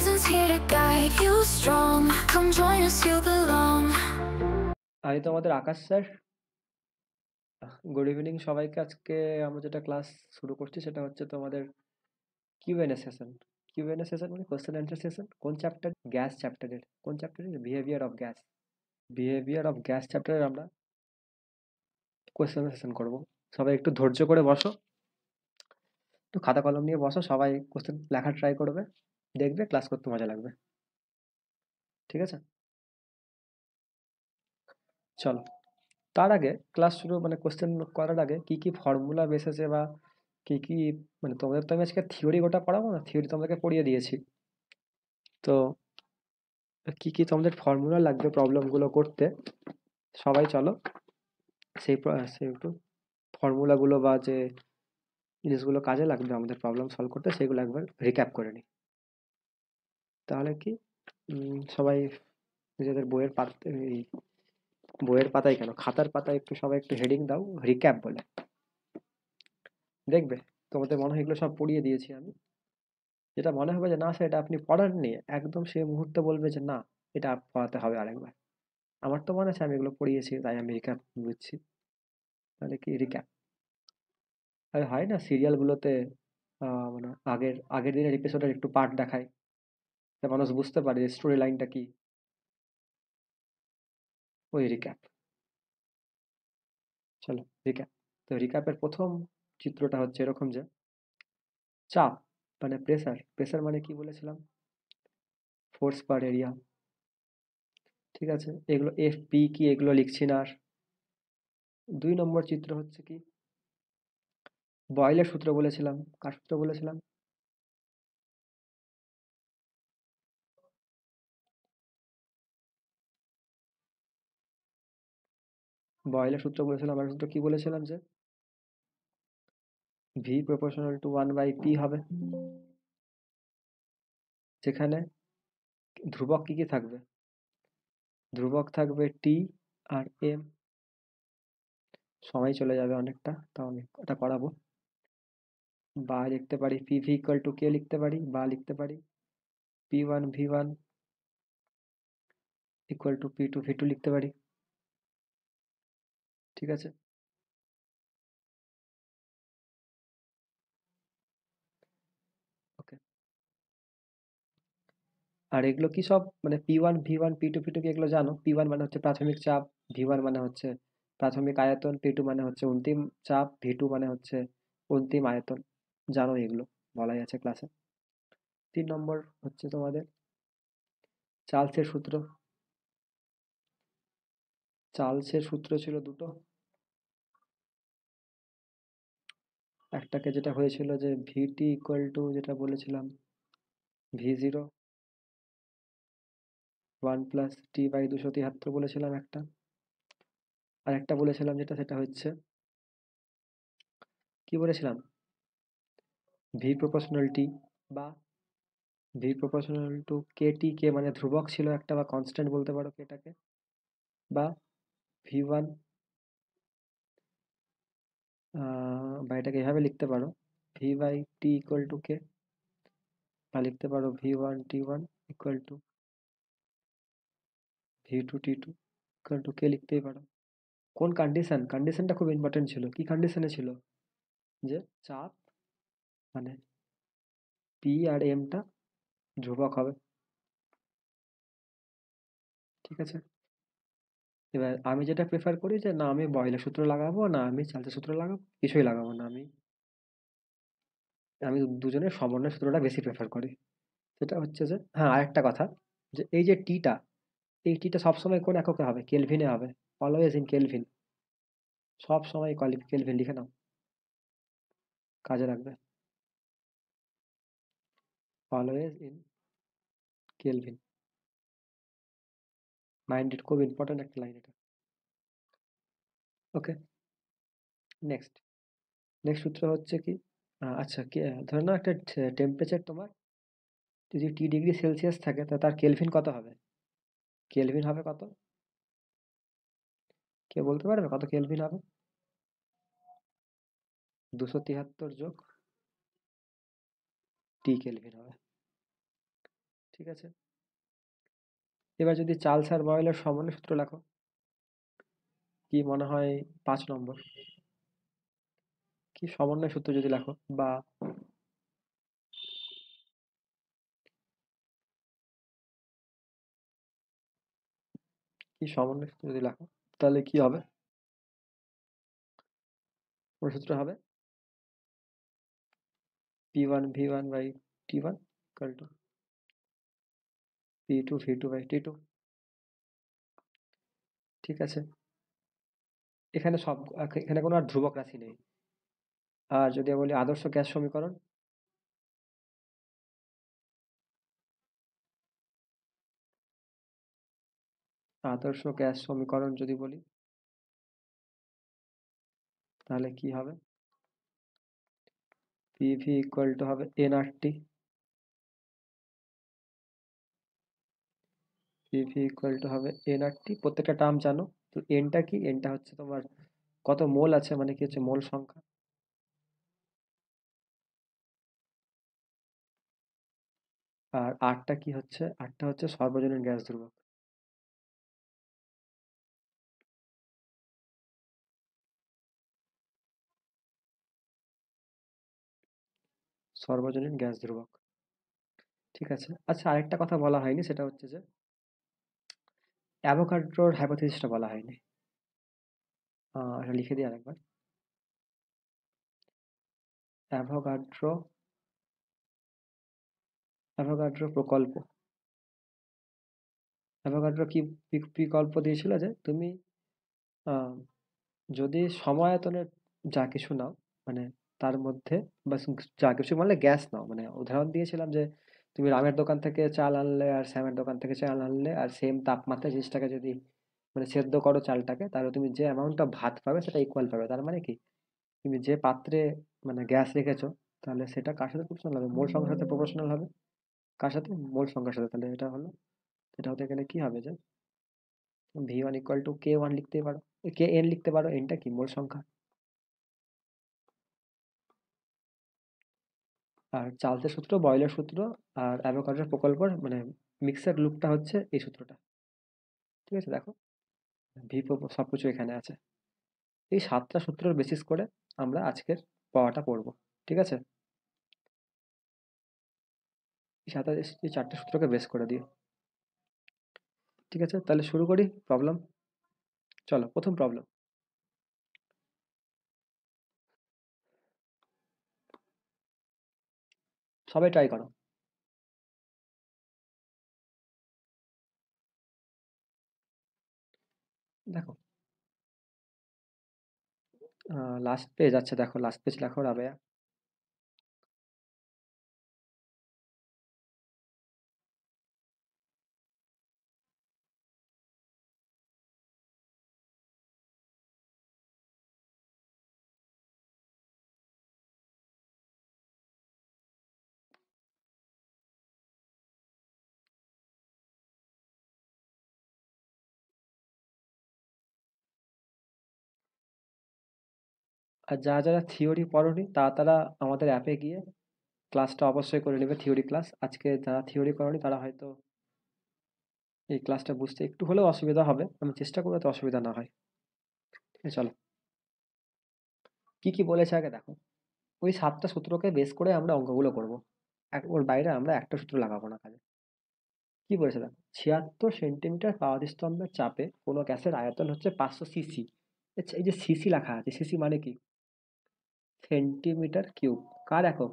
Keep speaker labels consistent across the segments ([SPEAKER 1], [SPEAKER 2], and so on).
[SPEAKER 1] reasons here to guide you strong. Come join us, you belong.
[SPEAKER 2] আমি তোমাদের আকাশ sir. Good evening সবাইকে। আজকে আমরা যেটা ক্লাস শুরু করছি সেটা হচ্ছে তোমাদের কিউএনএ সেশন। কিউএনএ সেশন মানে কোশ্চেন অ্যান্সার সেশন। কোন চ্যাপ্টার? গ্যাস চ্যাপ্টারের। কোন চ্যাপ্টারের? Behaviour of gas. Behaviour of gas চ্যাপ্টারের আমরা কোশ্চেন সেশন করব। সবাই একটু ধৈর্য করে বসো, একটু খাতা কলম নিয়ে বসো, সবাই কোশ্চেন লেখা ট্রাই করবে, দেখবে ক্লাস করতে মজা লাগবে। ঠিক আছে, চলো। তার আগে ক্লাস শুরু মানে কোশ্চেন করার আগে কি কি ফর্মুলা বেসেছে বা কি কি মানে তোমাদের তো আমি আজকে থিওরি গোটা পড়াবো না, থিওরি তোমাদেরকে পড়িয়ে দিয়েছি। তো কি কি তোমাদের ফর্মুলা লাগবে প্রবলেমগুলো করতে, সবাই চলো সেই একটু ফর্মুলাগুলো বা যে জিনিসগুলো কাজে লাগবে আমাদের প্রবলেম সলভ করতে সেগুলো একবার রিক্যাপ করে নিই। তাহলে কি সবাই নিজেদের বইয়ের পাতায় কেন, খাতার পাতায় একটু সবাই একটু হেডিং দাও রিক্যাপ বলে। দেখবে তোমাদের মনে হয় এগুলো সব পড়িয়ে দিয়েছি আমি। যেটা মনে হবে যে না স্যার এটা আপনি পড়াননি, একদম সেই মুহূর্তে বলবে যে না এটা পড়াতে হবে আরেকবার। আমার তো মনে আছে আমি এগুলো পড়িয়েছি, তাই আমি রিক্যাপ বুঝছি। তাহলে কি রিক্যাপ আর হয় না সিরিয়ালগুলোতে, মানে আগের আগের দিনের এপিসোডের একটু পার্ট দেখায়, যাতে মানুষ বুঝতে পারে স্টোরি লাইনটা কি। ওই রিক্যাপ। চলো রিক্যাপ। তো রিক্যাপের প্রথম চিত্রটা হচ্ছে এরকম যে চাপ মানে প্রেসার, প্রেসার মানে কি বলেছিলাম? ফোর্স পার এরিয়া। ঠিক আছে, এগুলো এফ পি কি এগুলো লিখছি না আর। 2 নম্বর চিত্র হচ্ছে কি, বয়েলের সূত্র বলেছিলাম। কার সূত্র বলেছিলাম? বয়েলের সূত্র বলেছিলাম। আর সূত্র কি বলেছিলাম যে ভি প্রপোর্শনাল টু 1/p হবে, যেখানে ধ্রুবক কি কি থাকবে? ধ্রুবক থাকবে টি আর এম। সময় চলে যাবে অনেকটা, তাও আমি এটা করাবো। বা লিখতে পারি পি ভি ইকুয়াল টু কে লিখতে পারি, বা লিখতে পারি P1 V1 equal to P2 V2 লিখতে পারি। ঠিক আছে, ওকে। আর এগুলো কি সব মানে P1 V1 P2 V2 কি এগুলো জানো? P1 মানে হচ্ছে প্রাথমিক চাপ, V1 মানে হচ্ছে প্রাথমিক আয়তন, P2 মানে হচ্ছে অন্তিম চাপ, V2 মানে হচ্ছে অন্তিম আয়তন। জানো এগুলো, বলাই আছে ক্লাসে। 3 নম্বর হচ্ছে তোমাদের চার্লসের সূত্র। চার্লসের সূত্র ছিল দুটো। একটাকে যেটা হয়েছিল যে ভিটি ইকুয়াল টু যেটা বলেছিলাম V0 1+T/273 বলেছিলাম একটা। আর একটা বলেছিলাম যেটা সেটা হচ্ছে কি বলেছিলাম, ভি প্রপোর্শনাল টি বা ভি প্রপোর্শনাল টু কে টি। কে মানে ধ্রুবক ছিল একটা বা কনস্ট্যান্ট বলতে পারো এটাকে। বা V1 বা এটাকে এভাবে লিখতে পারো V/T ইকুয়াল টু কে, বা লিখতে পারো V1T1 equal to V2T2 equal to K লিখতেই পারো। কোন কন্ডিশনটা খুব ইম্পর্টেন্ট ছিল। কি কন্ডিশনে ছিল? যে চাপ মানে পি আর এমটা ধ্রুবক হবে। ঠিক আছে, এবার আমি যেটা প্রেফার করি যে না আমি বয়লের সূত্র লাগাবো, না আমি চার্লসের সূত্র লাগাবো, কিছুই লাগাবো না। আমি আমি দুজনের সমন্বয় সূত্রটা বেশি প্রেফার করি। সেটা হচ্ছে যে হ্যাঁ আরেকটা কথা, যে এই যে টিটা, এই টিটা সবসময় কোন এককে হবে? কেলভিনে হবে। Always in kelvin. সব সময় কেলভিন লিখে নাও, কাজে লাগবে। Always in kelvin. মাইন্ডেড, খুব ইম্পর্টেন্ট একটা লাইন এটা। Okay, next. নেক্সট সূত্র হচ্ছে কি, আচ্ছা কি ধরে নাও একটা টেম্পারেচার তোমার যদি T°C থাকে তা তার কেলভিন কত হবে? কেলভিন হবে কত? কে বলতে পারবে কত কেলভিন হবে? 273 যোগ টি কেলভিন হবে। ঠিক আছে। এবার যদি চার্লস আর বয়েলের সমন্বয় সূত্র লেখো, কি মনে হয় 5 নম্বর, কি সমন্বয় সূত্র যদি লেখো, বা কি সমন্বয় সূত্র যদি লেখো, তাহলে কি হবে? ওর সূত্র হবে P1 V1/T1 equal to P2 V2/T2। ঠিক আছে, এখানে এখানে কোনো আর ধ্রুবক রাশি নেই। আর যদি বলি আদর্শ গ্যাস সমীকরণ, আদর্শ গ্যাস সমীকরণ যদি বলি, তাহলে কি হবে? পিভি ইকুয়াল টু হবে এনআরটি, পিভি ইকুয়াল টু হবে এনআরটি। প্রত্যেকটা টার্ম জানো তো। এনটা কি? এনটা হচ্ছে তোমার কত মোল আছে, মানে কি হচ্ছে মোল সংখ্যা। আর আরটা কি হচ্ছে? আরটা হচ্ছে সর্বজনীন গ্যাস ধ্রুবক। সর্বজনীন গ্যাস ধ্রুবক। ঠিক আছে। আচ্ছা, আরেকটা কথা বলা হয়নি, সেটা হচ্ছে যে অ্যাভোগাড্রোর হাইপোথিসিসটা বলা হয়নি। এটা লিখে দিই আরেকবার। অ্যাভোগাড্রো অ্যাভোগাড্রো প্রকল্প। অ্যাভোগাড্রো কি বিকল্প দিয়েছিল যে তুমি আহ, যদি সমায়তনের যা কিছু নাও, মানে তার মধ্যে বা যা কিছু মানে গ্যাস নাও, মানে উদাহরণ দিয়েছিলাম যে তুমি রামের দোকান থেকে চাল আনলে আর শ্যামের দোকান থেকে চাল আনলে, আর সেম তাপমাত্রায় জিনিসটাকে যদি মানে সেদ্ধ করো চালটাকে, তাহলে তুমি যে অ্যামাউন্টটা ভাত পাবে সেটা ইকুয়াল পাবে। তার মানে কি, তুমি যে পাত্রে মানে গ্যাস রেখেছো, তাহলে সেটা কার সাথে প্রপোর্শনাল হবে? মোল সংখ্যার সাথে প্রপোর্শনাল হবে। কার সাথে? মোল সংখ্যার সাথে। তাহলে এটা হলো, এটা হতে গেলে কি হবে যে V1 ইকুয়াল টু K1 লিখতে পারো, Kn লিখতে পারো। এনটা কি? মোল সংখ্যা। আর চার্লসের সূত্র, বয়লের সূত্র আর অ্যাভোগাড্রোর প্রকল্পের মানে মিক্সার লুপটা হচ্ছে এই সূত্রটা। ঠিক আছে, দেখো ভি সবকিছু এখানে আছে। এই 7টা সূত্রের বেসিস করে আমরা আজকের পড়াটা পড়বো। ঠিক আছে, এই 4টে সূত্রকে বেস করে দিও। ঠিক আছে, তাহলে শুরু করি প্রবলেম। চলো, প্রথম প্রবলেম। সবাই ট্রাই করো। দেখো, লাস্ট পেজ আছে, দেখো লাস্ট পেজ লেখো রাবেয়া। আর যারা থিওরি পড়োনি তারা আমাদের অ্যাপে গিয়ে ক্লাসটা অবশ্যই করে নেবে, থিওরি ক্লাস। আজকে যারা থিওরি করোনি তারা হয়তো এই ক্লাসটা বুঝতে একটু হলেও অসুবিধা হবে, আমি চেষ্টা করবো যাতে অসুবিধা না হয়। ঠিক আছে, চলো কি কি বলেছে আগে দেখো। ওই 7টা সূত্রকে বেস করে আমরা অঙ্কগুলো করবো। ওর বাইরে আমরা একটা সূত্র লাগাবো না কাজে। কি বলেছে দেখো, 76 সেন্টিমিটার পাওয়ার স্তম্ভের চাপে কোনো গ্যাসের আয়তন হচ্ছে 500 সিসি। আচ্ছা, এই যে সিসি লেখা আছে, সিসি মানে কি? Centimetre cube. কার একক?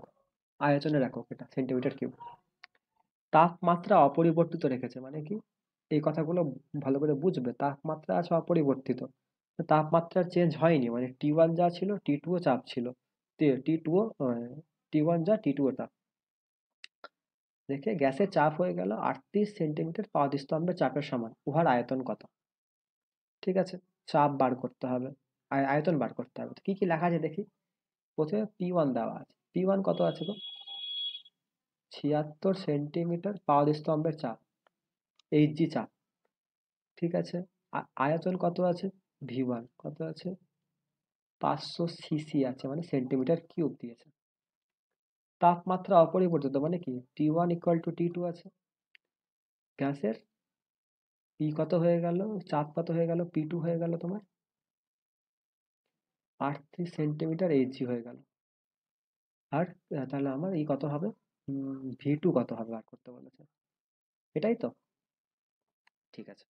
[SPEAKER 2] আয়তনের একক, এটা সেন্টিমিটার কিউব। তাপমাত্রা অপরিবর্তিত রেখেছে মানে কি? এই কথাগুলো ভালো করে বুঝবে। তাপমাত্রা আছে অপরিবর্তিত, তাপমাত্রার চেঞ্জ হয়নি, মানে T1 যা ছিল T2 ও চাপ ছিল, T2 ও T1 যা T2 ও তাপ রেখে গ্যাসের চাপ হয়ে গেল 38 সেন্টিমিটার পাওয়ার স্তম্ভের চাপের সমান। উহার আয়তন কত? ঠিক আছে, চাপ বার করতে হবে, আয়তন বার করতে হবে। তো কি কি লেখা আছে দেখি। প্রথমে P1 দেওয়া আছে। P1 কত আছে গো? 76 সেন্টিমিটার পাওয়ার স্তম্ভের চাপ, এইচজি চাপ। ঠিক আছে, আয়তন কত আছে? V1 কত আছে? 500 সিসি আছে, মানে সেন্টিমিটার কিউব দিয়েছে। তাপমাত্রা অপরিবর্তিত মানে কি? T1 ইকুয়াল টু T2 আছে। গ্যাসের পি কত হয়ে গেল, চাপ কত হয়ে গেল, পি2 হয়ে গেল তোমার 38 সেন্টিমিটার এইচজি হয়ে গেল। আর তাহলে আমার এই কত হবে, ভি2 কত হবে বার করতে বলেছে, এটাই তো? ঠিক আছে,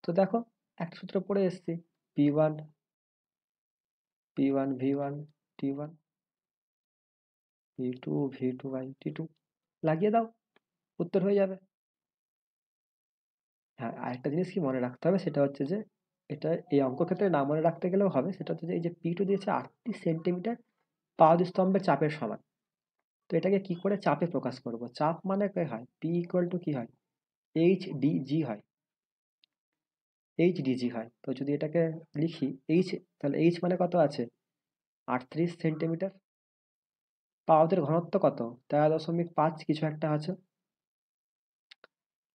[SPEAKER 2] তো দেখো একটা সূত্র পড়ে এসেছি, পি1 ভি1 টি1 ভি2 বাই টি2, লাগিয়ে দাও, উত্তর হয়ে যাবে। হ্যাঁ, আরেকটা জিনিস কি মনে রাখতে হবে, সেটা হচ্ছে যে এটা এই অঙ্ক ক্ষেত্রে না মনে রাখতে গেলেও হবে, সেটা হচ্ছে যে এই যে পি2 দিয়েছে 38 সেন্টিমিটার পাওয়ার স্তম্ভের চাপের সমান। তো এটাকে কি করে চাপে প্রকাশ করব? চাপ মানে কি হয়, পি ইকুয়াল টু কি হয়, এইচ ডিজি হয়, এইচ ডিজি হয়। তো যদি এটাকে লিখি এইচ, তাহলে এইচ মানে কত আছে, 38 সেন্টিমিটার, পাওয়াদের ঘনত্ব কত, 13.5 কিছু একটা আছে,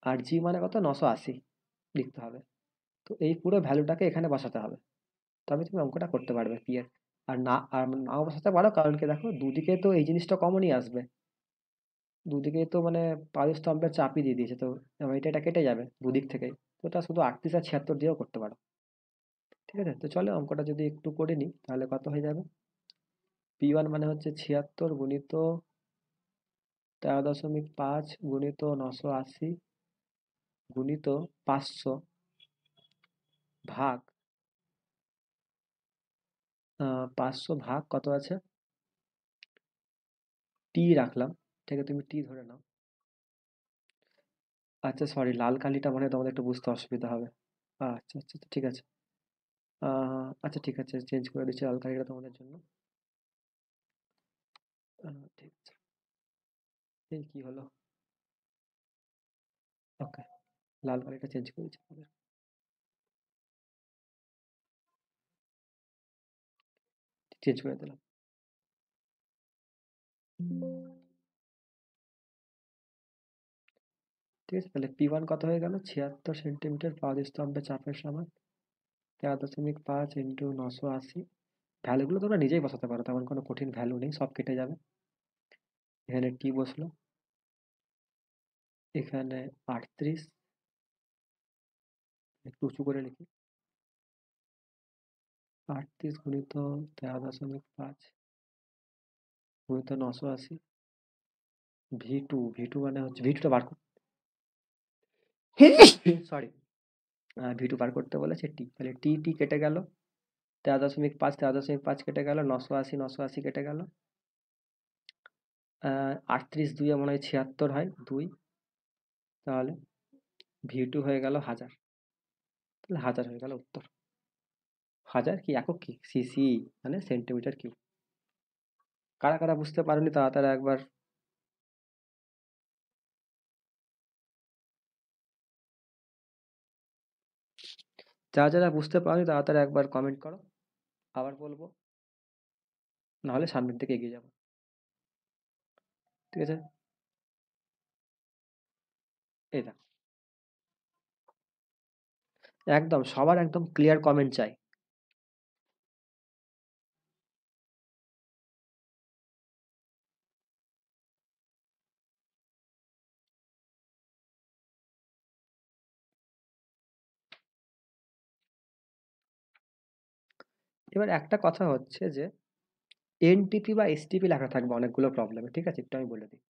[SPEAKER 2] আর জি মানে কত, 980 লিখতে হবে। তো এই পুরো ভ্যালুটাকে এখানে বসাতে হবে, তবে তুমি অঙ্কটা করতে পারবে পি এর। আর নাও বসাতে পারো, কারণ কি দেখো দুদিকে তো এই জিনিসটা কমনই আসবে, দুদিকে তো মানে পারস্তম্ভের চাপই দিয়ে দিয়েছে, তো এটা কেটে যাবে দুদিক থেকেই। তো ওটা শুধু 38 আর 76 দিয়েও করতে পারো। ঠিক আছে, তো চলো অঙ্কটা যদি একটু করে নিই, তাহলে কত হয়ে যাবে, পি1 মানে হচ্ছে 76 গুণিত 13.5 গুণিত 980 গুণিত 500 ভাগ 500 ভাগ কত আছে, টি রাখলাম, ঠিক আছে তুমি টি ধরে নাও। আচ্ছা সরি, লাল কালিটা মনে হয় তোমাদের একটু বুঝতে অসুবিধা হবে। আচ্ছা আচ্ছা আচ্ছা, ঠিক আছে। আচ্ছা ঠিক আছে, চেঞ্জ করে দিচ্ছি লাল কালিটা তোমাদের জন্য। ঠিক আছে, এই কি হলো, ওকে, লাল কালিটা চেঞ্জ করে দিচ্ছি তোমাদের, চেঞ্জ করে দিলাম। ঠিক আছে, তাহলে পি1 কত হয়ে গেল, 76 সেন্টিমিটার পাওয়ার স্তম্ভে চাপের সমান 13.5 ইন্টু 980। ভ্যালুগুলো তোমরা নিজেই বসাতে পারো, তেমন কোনো কঠিন ভ্যালু নেই, সব কেটে যাবে। এখানে টি বসলো, এখানে 38, একটু উঁচু করে লিখি, 38 গুণিত 13.5 গুণিত 980, ভি টু মানে হচ্ছে ভি2টা বার করতে, সরি, ভি2 বার করতে বলেছে টি, তাহলে টি টি কেটে গেল, 13.5 কেটে গেল, 980 কেটে গেল, 38 দুইয়ে মনে হয় 76 হয়, 2, তাহলে ভি2 হয়ে গেল 1000, তাহলে 1000 হয়ে গেল উত্তর। 1000 কি একক, কি সিসি মানে সেন্টিমিটার কিউব। কারা কারা বুঝতে পারোনি তাড়াতাড়ি একবার, যারা যারা বুঝতে পারোনি তাড়াতাড়ি একবার কমেন্ট করো, আবার বলবো, নাহলে সামনের দিকে এগিয়ে যাবো। ঠিক আছে, এই দেখো, একদম সবার একদম ক্লিয়ার কমেন্ট চাই। এবার একটা কথা হচ্ছে যে এনটিপি বা এসটিপি লেখা থাকবে অনেকগুলো প্রবলেমে, ঠিক আছে, একটু আমি বলে দিই।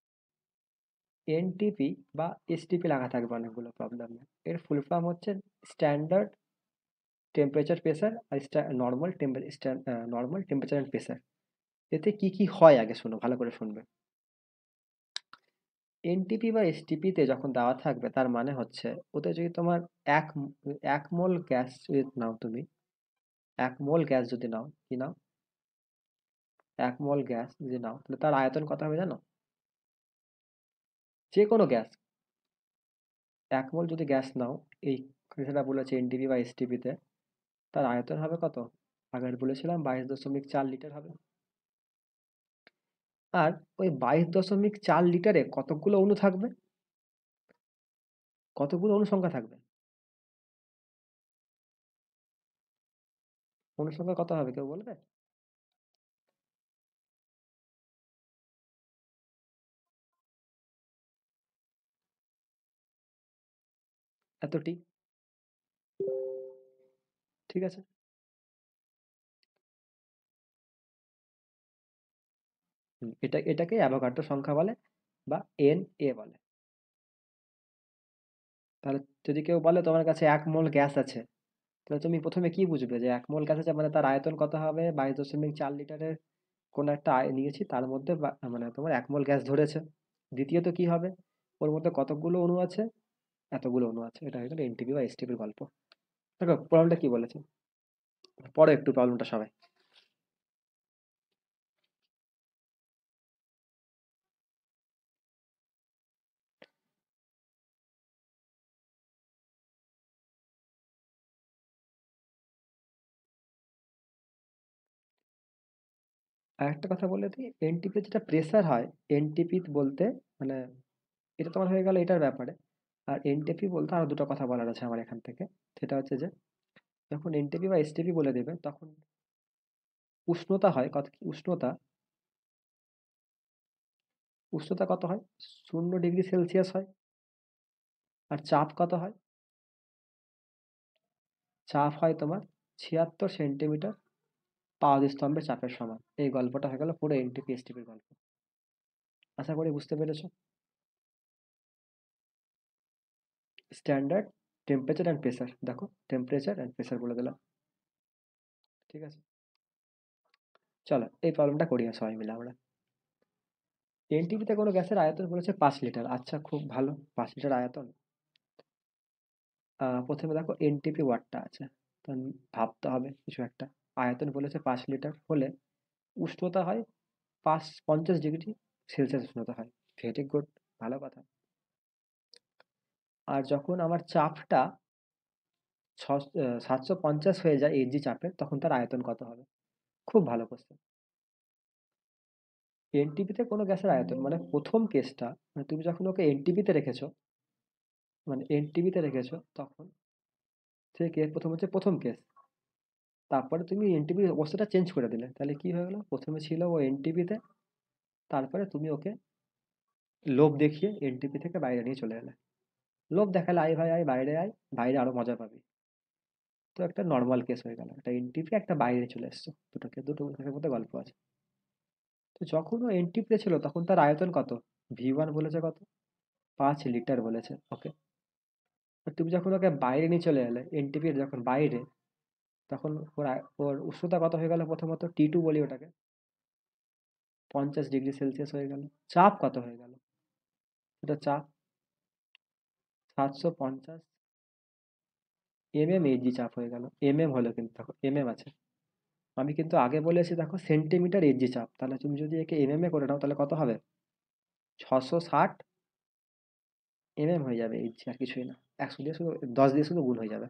[SPEAKER 2] এনটিপি বা এসটিপি লেখা থাকবে অনেকগুলো প্রবলেমে, এর ফুল ফর্ম হচ্ছে স্ট্যান্ডার্ড টেম্পারেচার প্রেসার আর নর্মাল টেম্পারেচার অ্যান্ড প্রেসার। এতে কি কি হয় আগে শোনো, ভালো করে শুনবে। এনটিপি বা এসটিপিতে যখন দেওয়া থাকবে, তার মানে হচ্ছে ওতে যদি তোমার এক এক মোল গ্যাস যদি নাও, তুমি এক মোল গ্যাস যদি নাও, কি নাও, এক মোল গ্যাস যদি নাও, তাহলে তার আয়তন কত হবে জানো, যে কোনো গ্যাস, এক মোল যদি গ্যাস নাও, এই সেটা বলেছে এনটিপি বা এসটিপিতে, তার আয়তন হবে কত, আগের বলেছিলাম 22.4 লিটার হবে। আর ওই 22.4 লিটারে কতগুলো অণু থাকবে, কতগুলো অনুসংখ্যা থাকবে, অনুসংখ্যা কত হবে কেউ বলবে? এত টি। ঠিক আছে, এটাকে অ্যাভোগাড্রো সংখ্যা বলে বা এন এ বলে। তাহলে যদি কেউ বলে তোমার কাছে 1 মোল গ্যাস আছে, তাহলে তুমি প্রথমে কি বুঝবে যে 1 মোল গ্যাস আছে মানে তার আয়তন কত হবে? 22.4 লিটারের কোনো একটা নিয়েছি, তার মধ্যে মানে তোমার 1 মোল গ্যাস ধরেছে। দ্বিতীয়ত কি হবে? ওর মধ্যে কতগুলো অণু আছে? এতগুলো অণু আছে। এটা হয়ে গেল এনটিপি বা এসটিপির গল্প। দেখো প্রবলেমটা কি বলেছে, পড়ো একটু প্রবলেমটা সবাই। আর একটা কথা বলে দিই, এনটিপি যেটা প্রেসার হয়, এনটিপি বলতে মানে এটা তোমার হয়ে গেল এটার ব্যাপারে। আর এনটিপি বলতে আরো দুটো কথা বলার আছে আমার এখান থেকে। সেটা হচ্ছে যে যখন এনটিপি বা এসটিপি বলে দেবে তখন উষ্ণতা হয় কত, কি উষ্ণতা, উষ্ণতা কত হয়? 0 ডিগ্রি সেলসিয়াস হয়। আর চাপ কত হয়? চাপ হয় তোমার 76 সেন্টিমিটার পাওয়ার স্তম্ভের চাপের সমান। এই গল্পটা হয়ে গেল পুরো এনটিপি এসটিপির গল্প। আশা করি বুঝতে পেরেছো। স্ট্যান্ডার্ড টেম্পারেচার অ্যান্ড প্রেসার, দেখো টেম্পারেচার অ্যান্ড প্রেসার বলে দিলাম। ঠিক আছে, চলো এই প্রবলেমটা করি সবাই মিলে আমরা। এনটিপিতে কোনো গ্যাসের আয়তন বলেছে 5 লিটার। আচ্ছা, খুব ভালো, 5 লিটার আয়তন। প্রথমে দেখো এনটিপি ওয়াটটা আছে, তো ভাবতে হবে কিছু একটা। আয়তন বলেছে 5 লিটার হলে উষ্ণতা হয় 50 ডিগ্রি সেলসিয়াস উষ্ণতা হয়। ভেরি গুড, ভালো কথা। আর যখন আমার চাপটা 750 হয়ে যায় এইচজি চাপের, তখন তার আয়তন কত হবে? খুব ভালো কোশ্চেন। এনটিপিতে কোনো গ্যাসের আয়তন মানে প্রথম কেসটা, মানে তুমি যখন ওকে এনটিপিতে রেখেছো, মানে এনটিপিতে রেখেছো, তখন সে কেস প্রথম হচ্ছে প্রথম কেস। তারপরে তুমি এনটিপির অবস্থাটা চেঞ্জ করে দিলে, তাহলে কি হয়ে গেল? প্রথমে ছিল ও এনটিপিতে, তারপরে তুমি ওকে লোভ দেখিয়ে এনটিপি থেকে বাইরে নিয়ে চলে এলে। লোভ দেখালে আয় ভাই আয়, বাইরে আয়, বাইরে আরো মজা পাবি। তো একটা নর্মাল কেস হয়ে গেল, একটা এনটিপি একটা বাইরে চলে এসছো, দুটো কেসের মধ্যে গল্প আছে। তো যখন ও এনটিপিতে ছিল তখন তার আয়তন কত? ভি 1 বলেছে কত? 5 লিটার বলেছে, ওকে। আর তুমি যখন ওকে বাইরে নিয়ে চলে এলে, এনটিপির যখন বাইরে, তখন ওর উষ্ণতা কত হয়ে গেল? প্রথমত টি 2 বলি ওটাকে, 50 ডিগ্রি সেলসিয়াস হয়ে গেল। চাপ কত হয়ে গেল? এটা চাপ 750 mm এইচজি চাপ হয়ে গেল। হলো কিন্তু, দেখো আছে। আমি কিন্তু আগে বলেছি দেখো সেন্টিমিটার এইচজি চাপ, তাহলে তুমি যদি একে এ করে নাও তাহলে কত হবে? 660 হয়ে যাবে এইচজি, আর কিছুই না। 100 দিয়ে শুধু, 10 দিয়ে শুধু গুণ হয়ে যাবে।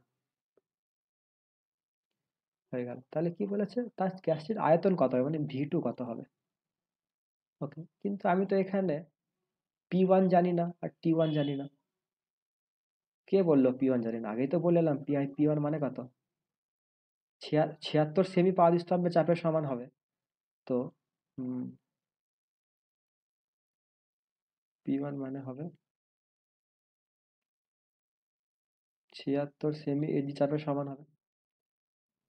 [SPEAKER 2] হয়ে গেল। তাহলে কি বলেছে, তার গ্যাসটির আয়তন কত হবে, মানে ভি 2 কত হবে। ওকে, কিন্তু আমি তো এখানে পি 1 জানি না আর টি 1 জানি না। কে বললো পি 1 জানি না? আগেই তো বলে এলাম পি 1 মানে কত? 76 সেমি পাওয়ার স্তম্ভের চাপের সমান হবে। তো পি 1 মানে হবে 76 সেমি এজি চাপের সমান হবে।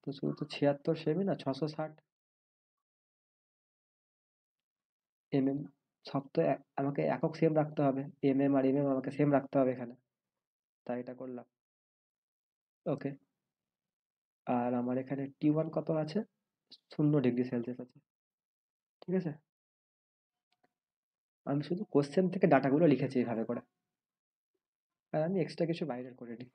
[SPEAKER 2] তো শুধু তো 76 সেমি না, 660 mm। সব তো আমাকে একক সেম রাখতে হবে, আর আমাকে সেম রাখতে হবে এখানে, তাই এটা করলাম। ওকে। আর আমার এখানে টি 1 কত আছে? 0 ডিগ্রি সেলসিয়াস আছে। ঠিক আছে, আমি শুধু কোশ্চেন থেকে ডাটাগুলো লিখেছি এইভাবে করে, আর আমি এক্সট্রা কিছু বাইরের করে নিই।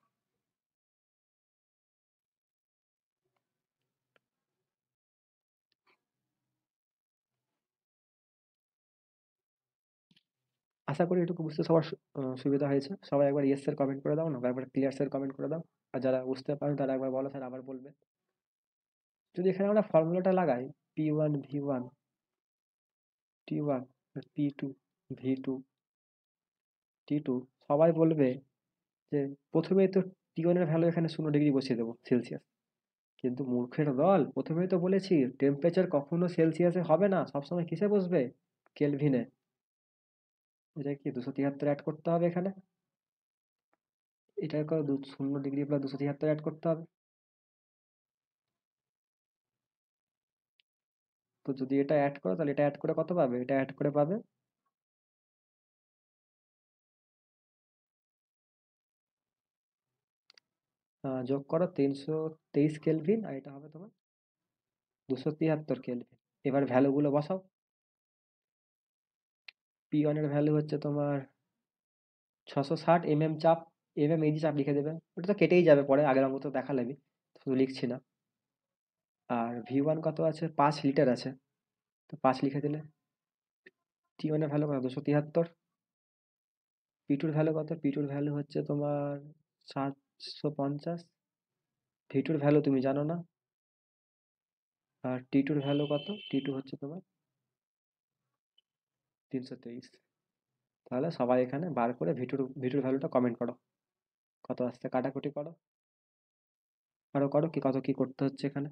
[SPEAKER 2] আশা করি এটুকু বুঝতে সবার সুবিধা হয়েছে। সবাই একবার ইয়েস এর কমেন্ট করে দাও না, বা একবার ক্লিয়ার এর কমেন্ট করে দাও। আর যারা বুঝতে পারেন তারা একবার বলো, স্যার আবার বলবে। যদি এখানে আমরা ফর্মুলাটা লাগাই, P1 V1 T1 P2 V2 T2, সবাই বলবে যে প্রথমেই তো T1 এর ভ্যালু এখানে 0 ডিগ্রি বসিয়ে দেবো সেলসিয়াস। কিন্তু মূর্খের দল, প্রথমেই তো বলেছি টেম্পারেচার কখনো সেলসিয়াসে হবে না, সবসময় কিসে বসবে? কেলভিনে। এটা কি 273 অ্যাড করতে হবে এখানে? এটা করো 0 ডিগ্রি প্লাস 273 অ্যাড করতে হবে। তো যদি এটা অ্যাড করো তাহলে এটা অ্যাড করে কত পাবে? এটা অ্যাড করে পাবে যোগ করো 323 কেলভিন, আর এটা হবে তোমার 273 কেলভিন। এবার ভ্যালুগুলো বসাও। P1 এর ভ্যালু হচ্ছে তোমার 660 চাপ, এই যে চাপ লিখে দেবে, ওটা তো কেটেই যাবে পরে, আগের অঙ্ক তো দেখালামই, শুধু লিখছি না। আর V1 কত আছে? 5 লিটার আছে, তো 5 লিখে দিলে। T1 এর ভ্যালু কত? 273। P2 এর ভ্যালু কত? P2 এর ভ্যালু হচ্ছে তোমার 750। V2 এর ভ্যালু তুমি জানো না। আর T2 এর ভ্যালু কত? T2 হচ্ছে তোমার 323। তাহলে সবাই এখানে বার করে ভিটুর ভ্যালুটা কমেন্ট করো, কত আসছে কাটাকুটি করো। আরো করো, কি কত কি করতে হচ্ছে এখানে।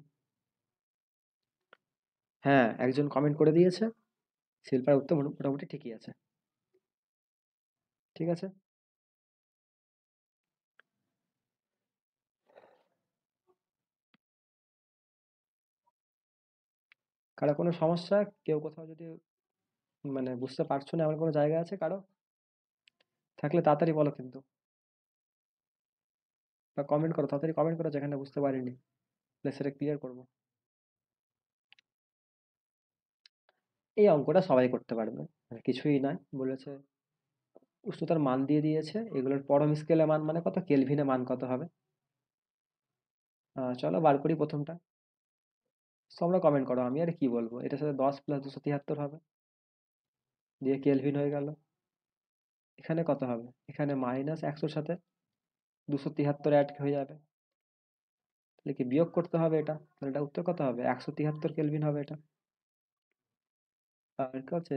[SPEAKER 2] হ্যাঁ, একজন কমেন্ট করে দিয়েছে, শিল্পার উত্তর মোটামুটি ঠিকই আছে। ঠিক আছে, কারো কোনো সমস্যা, কেউ কোথাও যদি মানে বুঝতে পারছো না এমন কোনো জায়গা আছে কারো, থাকলে তাড়াতাড়ি বলো কিন্তু, বা কমেন্ট করো, তাড়াতাড়ি কমেন্ট করো যেখানে বুঝতে পারিনি, তাহলে সেটা ক্লিয়ার করবো। এই অঙ্কটা সবাই করতে পারবে, মানে কিছুই নয়, বলেছে উষ্ণতার মান দিয়ে দিয়েছে, এগুলোর পরম স্কেলে মান মানে কত, কেলভিনে মান কত হবে। চলো বার করি প্রথমটা। তোমরা কমেন্ট করো, আমি আর কি বলবো, এটার সাথে 10 প্লাস 273 হবে, দিয়ে কেলভিন হয়ে গেল। এখানে কত হবে? এখানে -100 সাথে 273 অ্যাড হয়ে যাবে, তাহলে কি বিয়োগ করতে হবে এটা, তাহলে এটা উত্তর কত হবে? 173 কেলভিন হবে এটা। আর কি হচ্ছে,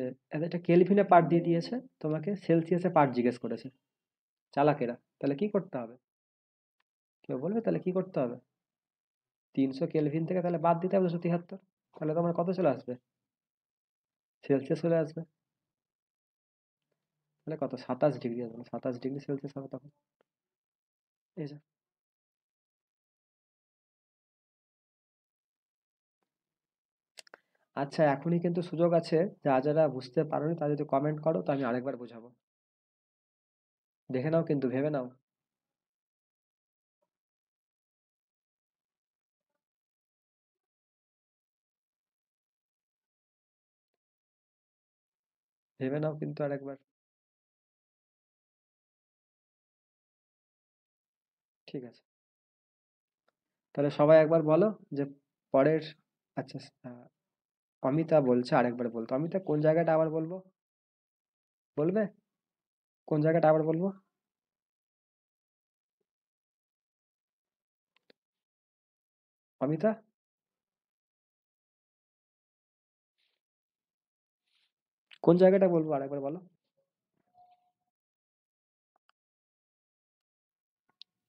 [SPEAKER 2] এটা কেলভিনে পার্ট দিয়ে দিয়েছে, তোমাকে সেলসিয়াসে পার্ট জিজ্ঞেস করেছে চালাকেরা, তাহলে কি করতে হবে? কেউ বলবে তাহলে কি করতে হবে? 300 কেলভিন থেকে তাহলে বাদ দিতে হবে 273, তাহলে তোমার কত চলে আসবে? সেলসিয়াস চলে আসবে। তাহলে কত? 27 ডিগ্রি আসবে, 27 ডিগ্রি সেলসিয়াস হবে তখন। এই যে, আচ্ছা এখনই কিন্তু সুযোগ আছে, যা যারা বুঝতে পারোনি তা যদি কমেন্ট করো তো আমি আরেকবার বোঝাবো, দেখে নাও কিন্তু, ভেবে নাও। ভেবে নাও কিন্তু আরেকবার। ঠিক আছে, তাহলে সবাই একবার বলো যে পরের, আচ্ছা, অমিতা বলছে আরেকবার বলতো, অমিতা কোন জায়গাটা আবার বলবো, বলবে কোন জায়গাটা আবার বলবো? অমিতা, কোন জায়গাটা বলবো আরেকবার বলো।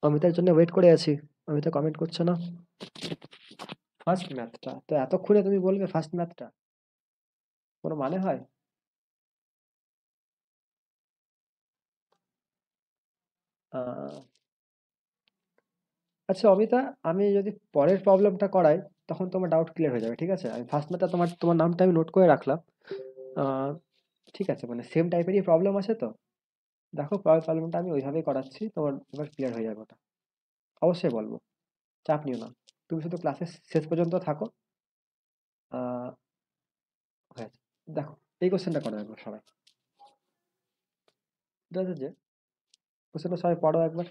[SPEAKER 2] অমিতার জন্য ওয়েট করে আছি, অমিতা কমেন্ট করছে না। ফার্স্ট ম্যাথটা তো এতক্ষণে তুমি বলবে? ফার্স্ট ম্যাথটা কোনো মানে হয়? আহ, আচ্ছা অমিতা, আমি যদি পরের প্রবলেমটা করাই তখন তোমার ডাউট ক্লিয়ার হয়ে যাবে, ঠিক আছে? আমি ফার্স্ট ম্যাথটা তোমার তোমার নামটা আমি নোট করে রাখলাম। আহ, ঠিক আছে, মানে সেম টাইপেরই প্রবলেম আছে তো, দেখো পরের প্রবলেমটা আমি ওইভাবেই করাচ্ছি, তোমার এবার ক্লিয়ার হয়ে যাবে ওটা, অবশ্যই বলবো, চাপ নিও না, তুমি শুধু ক্লাসের শেষ পর্যন্ত থাকো। আহ হয়েছে, দেখো এই কোশ্চেনটা করো একবার সবাই, ঠিক আছে? যে কোশ্চেনটা সবাই পড়ো একবার,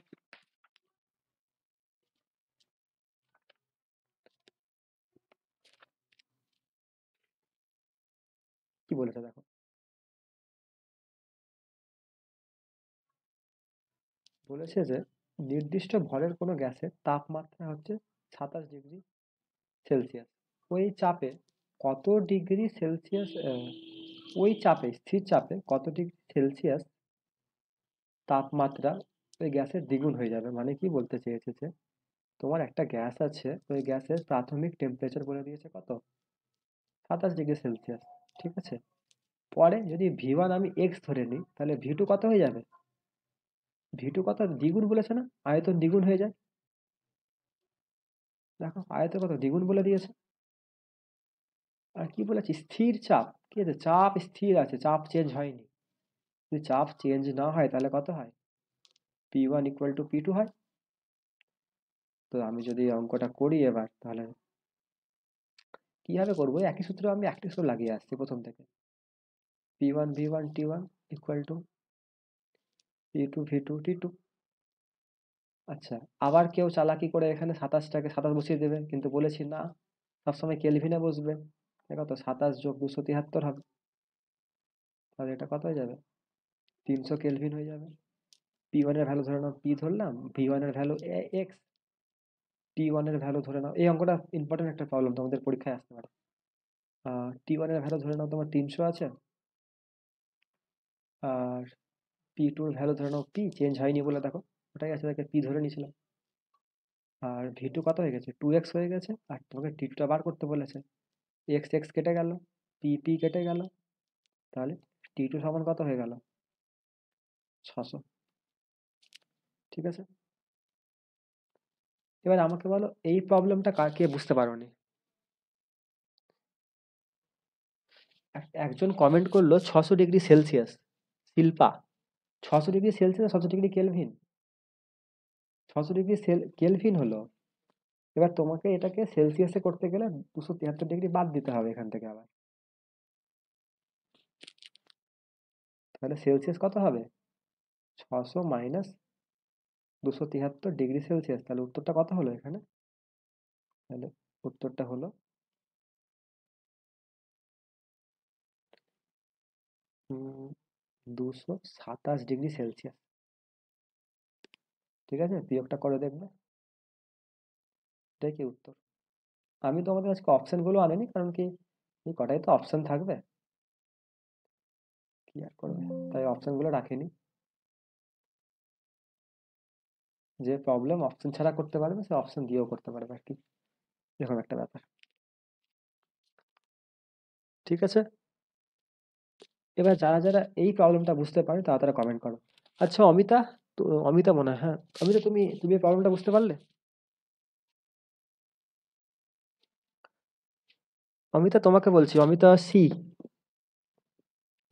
[SPEAKER 2] কি বলেছে দেখো। বলেছে যে নির্দিষ্ট ভরের কোনো গ্যাসের তাপমাত্রা হচ্ছে 27 ডিগ্রি সেলসিয়াস, ওই চাপে কত ডিগ্রি সেলসিয়াস, ওই চাপে, স্থির চাপে কত ডিগ্রি সেলসিয়াস তাপমাত্রা ওই গ্যাসের দ্বিগুণ হয়ে যাবে, মানে কি বলতে চেয়েছে যে তোমার একটা গ্যাস আছে, ওই গ্যাসের প্রাথমিক টেম্পারেচার বলে দিয়েছে কত, 27 ডিগ্রি সেলসিয়াস, ঠিক আছে? পরে যদি V1 আমি এক্স ধরে নিই তাহলে V2 কত হয়ে যাবে? ভি2 কত দ্বিগুণ বলেছে না, আয়তন দ্বিগুণ হয়ে যায়। দেখো আয়তন কত দ্বিগুণ বলে দিয়েছে। আর কি বলেছি, স্থির চাপ, কি আছে, চাপ স্থির আছে, চাপ চেঞ্জ হয়নি। যদি চাপ চেঞ্জ না হয় তাহলে কত হয়, P1 ইকুয়াল টু P2 হয়। তো আমি যদি অঙ্কটা করি এবার, তাহলে কিভাবে করবো, একই সূত্র আমি একটি সূত্র লাগিয়ে আসছি প্রথম থেকে। P1 V1 T1 equal to P2 V2 T2। আচ্ছা, আবার কেউ চালাকি করে এখানে 27টাকে 27 বসিয়ে দেবে, কিন্তু বলেছি না, সবসময় কেলভিনে বসবে। কত 27 যোগ 273 হবে, তাহলে এটা কত হয়ে যাবে, 300 কেলভিন হয়ে যাবে। P1 এর ভ্যালু ধরে নাও P ধরলাম, V1 এর ভ্যালু X, T1 এর ভ্যালু ধরে নাও, এই অঙ্কটা ইম্পর্টেন্ট একটা প্রবলেম, তোমাদের পরীক্ষায় আসতে পারে। T1 এর ভ্যালু ধরে নাও তোমার 300 আছে, আর P2 এর ভ্যালু ধরে নাও P চেঞ্জ হয়নি বলে দেখো, ওটাই আছে, দেখে P ধরে নিয়েছিলাম। আর V2 কত হয়ে গেছে, 2x হয়ে গেছে, আর তোমাকে T2 টা বার করতে বলেছে। x x কেটে গেল, p p কেটে গেল, তাহলে T2 সমান কত হয়ে গেল, 600। ঠিক আছে, এবার আমাকে বলো এই প্রবলেমটা কে বুঝতে পারোনি। একজন কমেন্ট করলো 600 degree Celsius, Shilpa. 600 degree Celsius, 600 degree kelvin, 600 degree kelvin হলো। এবার তোমাকে এটাকে সেলসিয়াসে করতে গেলে 273 ডিগ্রি বাদ দিতে হবে এখান থেকে আবার, তাহলে সেলসিয়াস কত হবে, 600 মাইনাস 273 ডিগ্রি সেলসিয়াস, তাহলে উত্তরটা কত হলো এখানে, তাহলে উত্তরটা হলো 227 ডিগ্রি সেলসিয়াস। ঠিক আছে, বিয়োগটা করে দেখবে, এটাই কি উত্তর। আমি তোমাদের আজকে অপশনগুলো আনিনি, কারণ কি এই কটাই তো অপশন থাকবে, কি আর করবে, তাই অপশনগুলো রাখিনি। যে প্রবলেম অপশন ছাড়া করতে পারবে সে অপশন দিয়েও করতে পারবে আর কি, এরকম একটা ব্যাপার। ঠিক আছে, এবার যারা যারা এই প্রবলেমটা বুঝতে পারে তারা তারা কমেন্ট করো। আচ্ছা অমিতা, তো অমিতা মনে হয়, হ্যাঁ অমিতা, তুমি তুমি এই প্রবলেমটা বুঝতে পারলে? অমিতা তোমাকে বলছি, অমিতা সি,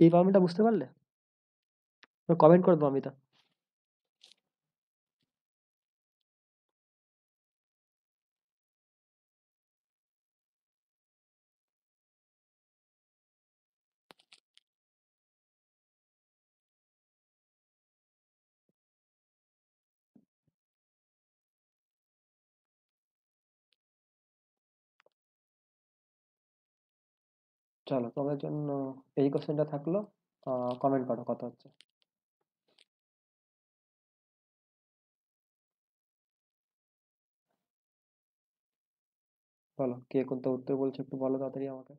[SPEAKER 2] এই প্রবলেমটা বুঝতে পারলে? কমেন্ট করে দাও অমিতা। চলো তোমাদের জন্য এই কোশ্চেনটা থাকলো, কমেন্ট করো কত হচ্ছে। বলো কে কোনটা উত্তর বলছো, একটু বলো তাড়াতাড়ি আমাকে।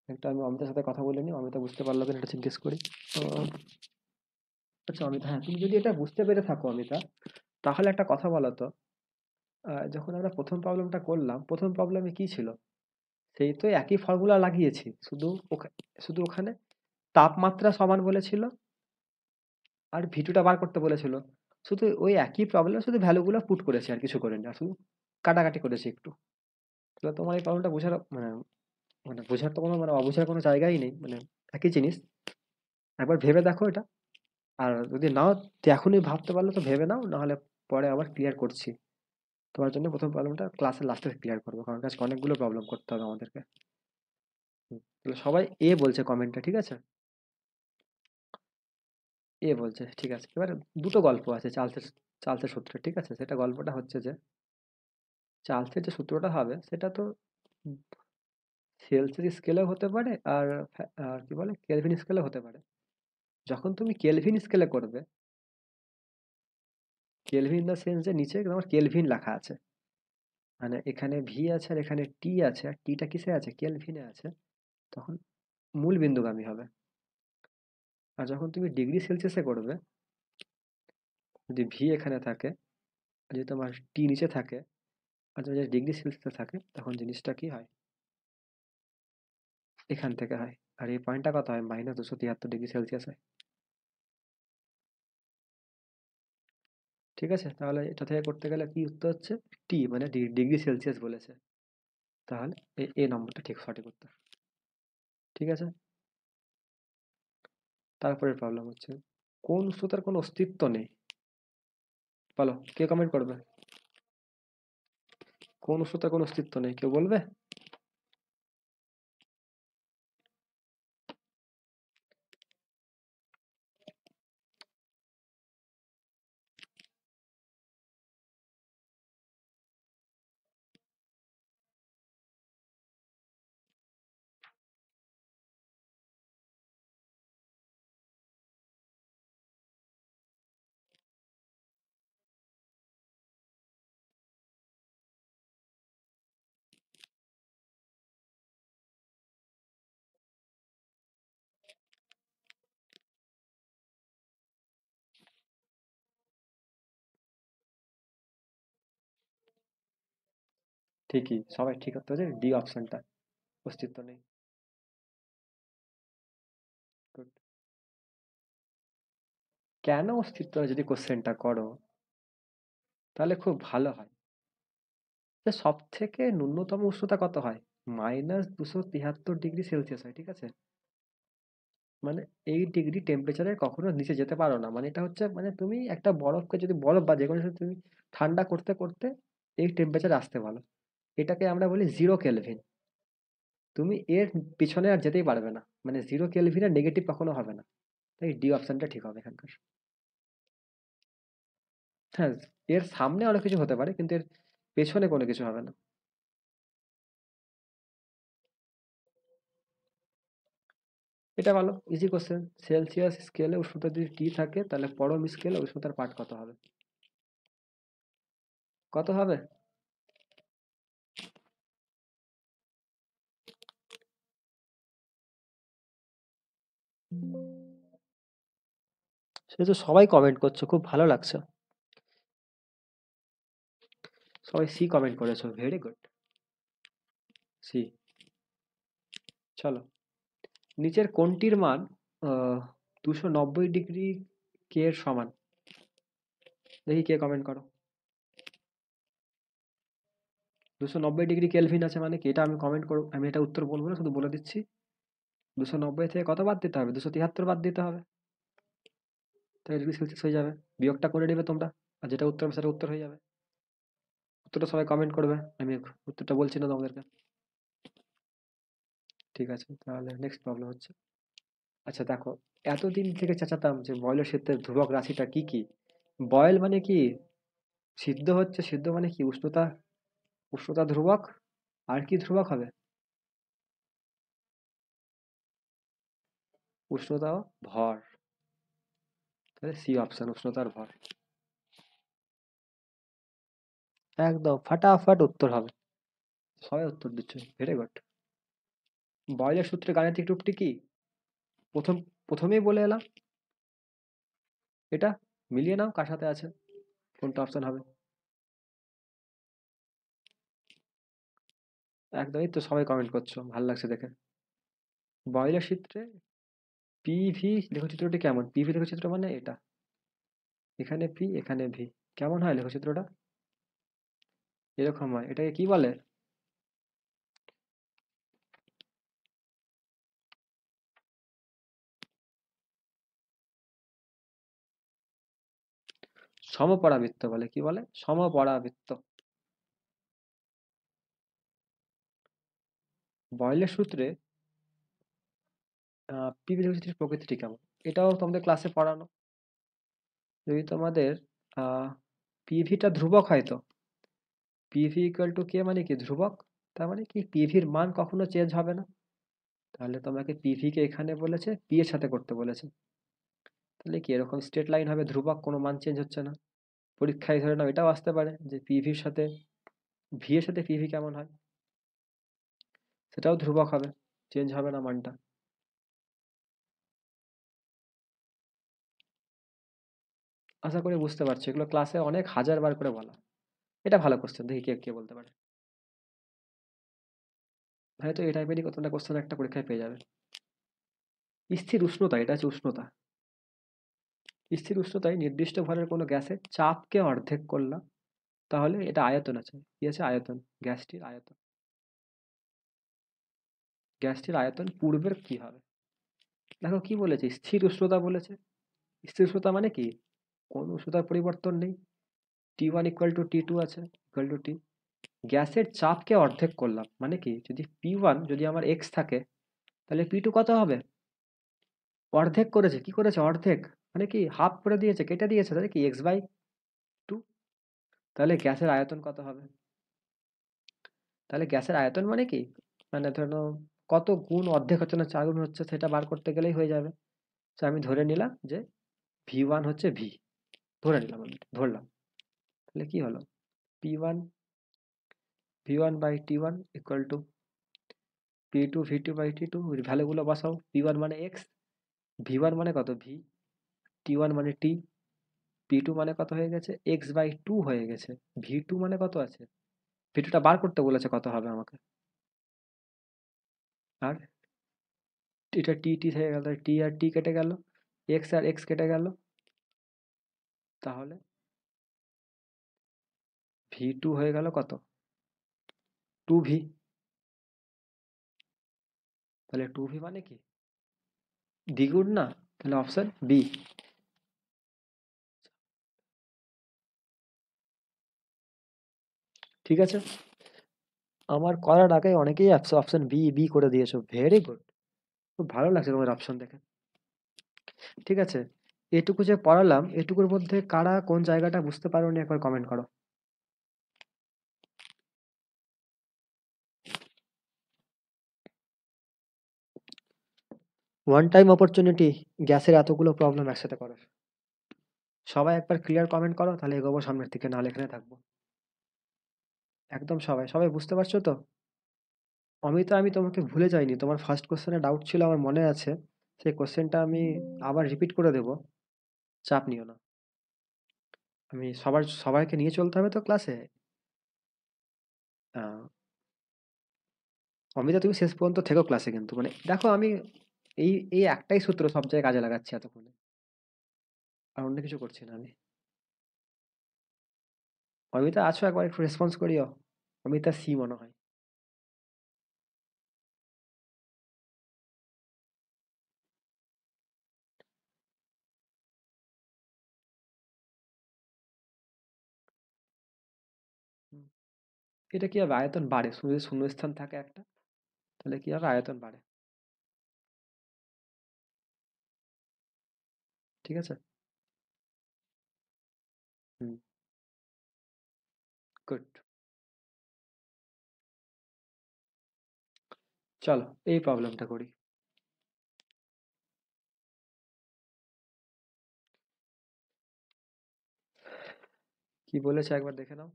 [SPEAKER 2] একটা আমি অমিতার সাথে কথা বলে নিই, অমিতা বুঝতে পারলো কিনা এটা জিজ্ঞেস করি। আহ, আচ্ছা অমিতা, হ্যাঁ তুমি যদি এটা বুঝতে পেরে থাকো অমিতা, তাহলে একটা কথা বলো তো, যখন আমরা প্রথম প্রবলেমটা করলাম, প্রথম প্রবলেমে কি ছিল, সেই তো একই ফর্মুলা লাগিয়েছি, শুধু ওখানে তাপমাত্রা সমান বলেছিল, আর V2 টা বার করতে বলেছিল। শুধু ওই একই প্রবলেম, শুধু ভ্যালুগুলো পুট করেছি আর কিছু করিনি, আর শুধু কাটাকাটি করেছি একটু। তাহলে তোমার এই প্রবলেমটা বোঝার মানে মানে বোঝার তো কোনো মানে অবোঝার কোনো জায়গাই নেই, মানে একই জিনিস। একবার ভেবে দেখো এটা, আর যদি নাও, তো এখনই ভাবতে পারলে তো ভেবে নাও, নাহলে পরে আবার ক্লিয়ার করছি। তোমার জন্য প্রথম প্রবলেমটা ক্লাসের লাস্টে ক্লিয়ার করবো, কারণ আজকে অনেকগুলো প্রবলেম করতে হবে আমাদেরকে। তাহলে সবাই এ বলছে কমেন্টে, ঠিক আছে, এ বলছে, ঠিক আছে। এবার দুটো গল্প আছে চার্লসের, চার্লসের সূত্রে, ঠিক আছে, সেটা গল্পটা হচ্ছে যে চার্লসের যে সূত্রটা হবে সেটা তো সেলসিয়াস স্কেলেও হতে পারে, আর কি বলে কেলভিন স্কেলেও হতে পারে। যখন তুমি কেলভিন স্কেলে করবে, কেলভিন ইন দ্য সেন্স যে নিচে তোমার কেলভিন লেখা আছে, মানে এখানে ভি আছে আর এখানে টি আছে, আর টিটা কিসে আছে, কেলভিনে আছে, তখন মূল বিন্দুগামী হবে। আর যখন তুমি ডিগ্রি সেলসিয়াসে করবে, যদি ভি এখানে থাকে, আর যদি তোমার টি নিচে থাকে, আর যদি ডিগ্রি সেলসিয়াসে থাকে, তখন জিনিসটা কি হয়, এখান থেকে হয়। আর এই পয়েন্টটা কত হয়, -273 ডিগ্রি সেলসিয়াস হয়। ঠিক আছে, তাহলে এটা থেকে করতে গেলে কি উত্তর হচ্ছে টি, মানে ডিগ্রি সেলসিয়াস বলেছে, তাহলে এ নম্বরটা ঠিক সঠিক উত্তর। ঠিক আছে, তারপরের প্রবলেম হচ্ছে কোন উষ্ণতার কোনো অস্তিত্ব নেই? বলো, কে কমেন্ট করবে? কোন উষ্ণতার কোনো অস্তিত্ব নেই, কেউ বলবে? ঠিকই, সবাই ঠিক উত্তর হচ্ছে ডি অপশনটা, অস্তিত্ব নেই। Good. কেন অস্তিত্ব নেই যদি কোশ্চেনটা করো তাহলে খুব ভালো হয়। যে সব থেকে ন্যূনতম উষ্ণতা কত হয়? -273 ডিগ্রি সেলসিয়াস হয়, ঠিক আছে? মানে এই ডিগ্রি টেম্পারেচারে কখনো নিচে যেতে পারো না, মানে এটা হচ্ছে মানে তুমি একটা বরফকে যদি বরফ বা যে কোনো কিছু তুমি ঠান্ডা করতে করতে এই টেম্পারেচারে আসতে বলো, এটাকে আমরা বলি 0 কেলভিন। তুমি এর পিছনে আর যেতেই পারবে না, মানে 0 কেলভিনের নেগেটিভ কখনো হবে না। তাই ডি অপশনটা ঠিক হবে এখানকার। হ্যাঁ, এর সামনে অনেক কিছু হতে পারে কিন্তু এর পেছনে কোনো কিছু হবে না। এটা ভালো, ইজি কোশ্চেন। সেলসিয়াস স্কেলে উষ্ণতা যদি টি থাকে তাহলে পরম স্কেলে উষ্ণতার পার্ট কত হবে? কত হবে? সে তো সবাই কমেন্ট করছো, খুব ভালো লাগছে। সবাই সি কমেন্ট করেছো, ভেরি গুড। সি। চলো, নিচের কোনটির মান 290 ডিগ্রি কে এর সমান? দেখি কে কমেন্ট করো। 290 ডিগ্রি কেলভিন আছে মানে কি? এটা আমি কমেন্ট করব, আমি এটা উত্তর বলবো না, শুধু বলে দিচ্ছি 290 থেকে কত বাদ দিতে হবে? 273 বাদ দিতে হবে, তাহলে ডিগ্রি সেলসিয়াস হয়ে যাবে। বিয়োগটা করে নেবে তোমরা, আর যেটা উত্তর হবে সেটা উত্তর হয়ে যাবে। উত্তরটা সবাই কমেন্ট করবে, আমি উত্তরটা বলছি না তোমাদেরকে। ঠিক আছে, তাহলে নেক্সট প্রবলেম হচ্ছে, আচ্ছা দেখো, এতদিন থেকে চেঁচাতাম যে বয়লের ক্ষেত্রে ধ্রুবক রাশিটা কি কি। বয়েল মানে কি? সিদ্ধ হচ্ছে, সিদ্ধ মানে কি? উষ্ণতা, উষ্ণতা ধ্রুবক। আর কি ধ্রুবক হবে? উষ্ণতা ও ভর। তাহলে সি অপশন, উষ্ণতার ভর। একদম ফাটাফাট উত্তর হবে, সবাই উত্তর দিচ্ছে, ভেরি গুড। বয়লের সূত্রে গাণিতিক রূপটি কি? প্রথম, প্রথমেই বলে এলাম, এটা মিলিয়ে নাও কার সাথে আছে, কোনটা অপশন হবে। একদমই তো, সবাই কমেন্ট করছো, ভালো লাগছে দেখে। বয়লের সূত্রে পিভি লেখচিত্রটি কেমন? পিভি লেখচিত্র মানে এটা, এখানে পি এখানে ভি, কেমন হয় লেখচিত্রটা? এরকম হয়, এটাকে কি বলে? সমপরাবৃত্ত বলে, কি বলে? সমপরাবৃত্ত। বয়লের সূত্রে পিভি লেখচিত্রের প্রকৃতিটি কেমন? এটাও তোমাদের ক্লাসে পড়ানো। যদি তোমাদের পিভিটা ধ্রুবক হয় তো পিভি ইকুয়াল টু কে মানে কি? ধ্রুবক। তার মানে কি পিভির মান কখনো চেঞ্জ হবে না। তাহলে তোমাকে পিভি কে এখানে বলেছে পি এর সাথে করতে বলেছে, তাহলে কি এরকম স্ট্রেট লাইন হবে, ধ্রুবক, কোনো মান চেঞ্জ হচ্ছে না। পরীক্ষায় ধরে নাও এটাও আসতে পারে যে পিভির সাথে ভি এর সাথে পিভি কেমন হয়, সেটাও ধ্রুবক হবে, চেঞ্জ হবে না মানটা। আশা করি বুঝতে পারছো, এগুলো ক্লাসে অনেক হাজার বার করে বলা। এটা ভালো কোশ্চেন, দেখি কে কে বলতে পারে। হয়তো এই টাইপেরই কতটা কোশ্চেন একটা পরীক্ষায় পেয়ে যাবে। স্থির উষ্ণতা, এটা হচ্ছে উষ্ণতা। স্থির উষ্ণতায় নির্দিষ্ট ভরের কোনো গ্যাসের চাপকে অর্ধেক করলাম, তাহলে এটা আয়তন আছে, কি আছে আয়তন, গ্যাসটির আয়তন। গ্যাসটির আয়তন পূর্বের কি হবে? দেখো কি বলেছে, স্থির উষ্ণতা বলেছে। স্থির উষ্ণতা মানে কি, কোন উষ্ণতার পরিবর্তন নেই। T1 ইকুয়াল টু T2 আছে, ইকুয়াল টু T। গ্যাসের চাপকে অর্ধেক করলাম মানে কি, যদি P1 যদি আমার x থাকে, তাহলে P2 কত হবে? অর্ধেক করেছে, কি করেছে অর্ধেক, মানে কি হাফ করে দিয়েছে, কেটে দিয়েছে, তাহলে কি x/2। তাহলে গ্যাসের আয়তন কত হবে? তাহলে গ্যাসের আয়তন মানে কি, মানে ধরো কত গুণ অর্ধেক হচ্ছে না 4 গুণ হচ্ছে, সেটা বার করতে গেলেই হয়ে যাবে। তো আমি ধরে নিলাম যে V1 হচ্ছে V, ধরে নিলাম, আমি ধরলাম। তাহলে কি হলো, P1 V1/T1 equal to P2 V2/T2, ভ্যালুগুলো বসাও। P1 মানে x, V1 মানে কত V, T1 মানে T, P2 মানে কত হয়ে গেছে x/2 হয়ে গেছে। V2 মানে কত আছে, V2টা বার করতে বলেছে, কত হবে আমাকে। আর এটা T হয়ে গেল, T আর T কেটে গেল, x আর x কেটে গেল, তাহলে V2 হয়ে গেল কত, 2V। তাহলে 2V মানে কি দ্বিগুণ না, তাহলে অপশন বি। ঠিক আছে, আমার করার আগে অনেকেই অপশন বি বি করে দিয়েছো, ভেরি গুড, খুব ভালো লাগছে তোমার অপশন দেখে। ঠিক আছে, এটুকু যে পড়ালাম, এটুকুর মধ্যে কারা কোন জায়গাটা বুঝতে পারোনি একবার কমেন্ট করো। ওয়ান টাইম অপরচুনিটি গ্যাসের এতগুলো প্রবলেম একসাথে করার। সবাই একবার ক্লিয়ার কমেন্ট করো, তাহলে এগোবো সামনের দিকে, নাহলে এখানে থাকবো। একদম সবাই সবাই বুঝতে পারছো তো? অমিতা, আমি তোমাকে ভুলে যাইনি, তোমার ফার্স্ট কোশ্চেনে ডাউট ছিল আমার মনে আছে, সেই কোশ্চেনটা আমি আবার রিপিট করে দেবো, চাপ নিও না। আমি সবাইকে নিয়ে চলতে হবে তো ক্লাসে। অমিতা, তুমি শেষ পর্যন্ত থেকো ক্লাসে, কিন্তু মানে দেখো আমি এই এই একটাই সূত্র সব জায়গায় কাজে লাগাচ্ছি এতক্ষণে, আর অন্য কিছু করছি না আমি। অমিতা আছো, একবার একটু রেসপন্স করিও। অমিতা সি মনে হয়। হুম। এটা কি হবে, আয়তন বাড়ে, শুধু যদি শূন্যস্থান থাকে একটা, তাহলে কি হবে, আয়তন বাড়ে। ঠিক আছে। হুম। গুড। চলো এই প্রবলেমটা করি। কি বলেছে একবার দেখে নাও।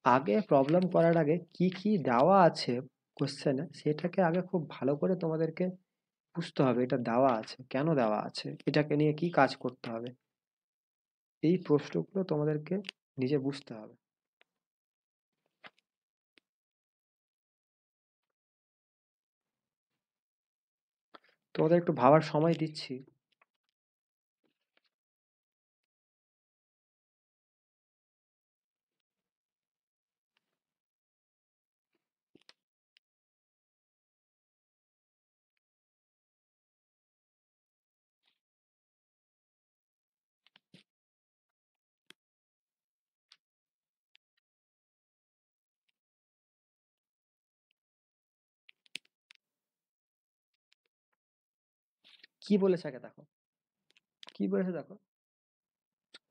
[SPEAKER 2] আগে প্রবলেম করার আগে কি কি দেওয়া আছে কোশ্চেনে, সেটাকে আগে খুব ভালো করে তোমাদেরকে বুঝতে হবে, এটা দেওয়া আছে কেন, দেওয়া আছে এটাকে নিয়ে কি কাজ করতে হবে, এই প্রশ্নগুলো তোমাদেরকে নিজে বুঝতে হবে। তোমাদের একটু ভাবার সময় দিচ্ছি। কি বলেছে আগে দেখো, কি বলেছে দেখো,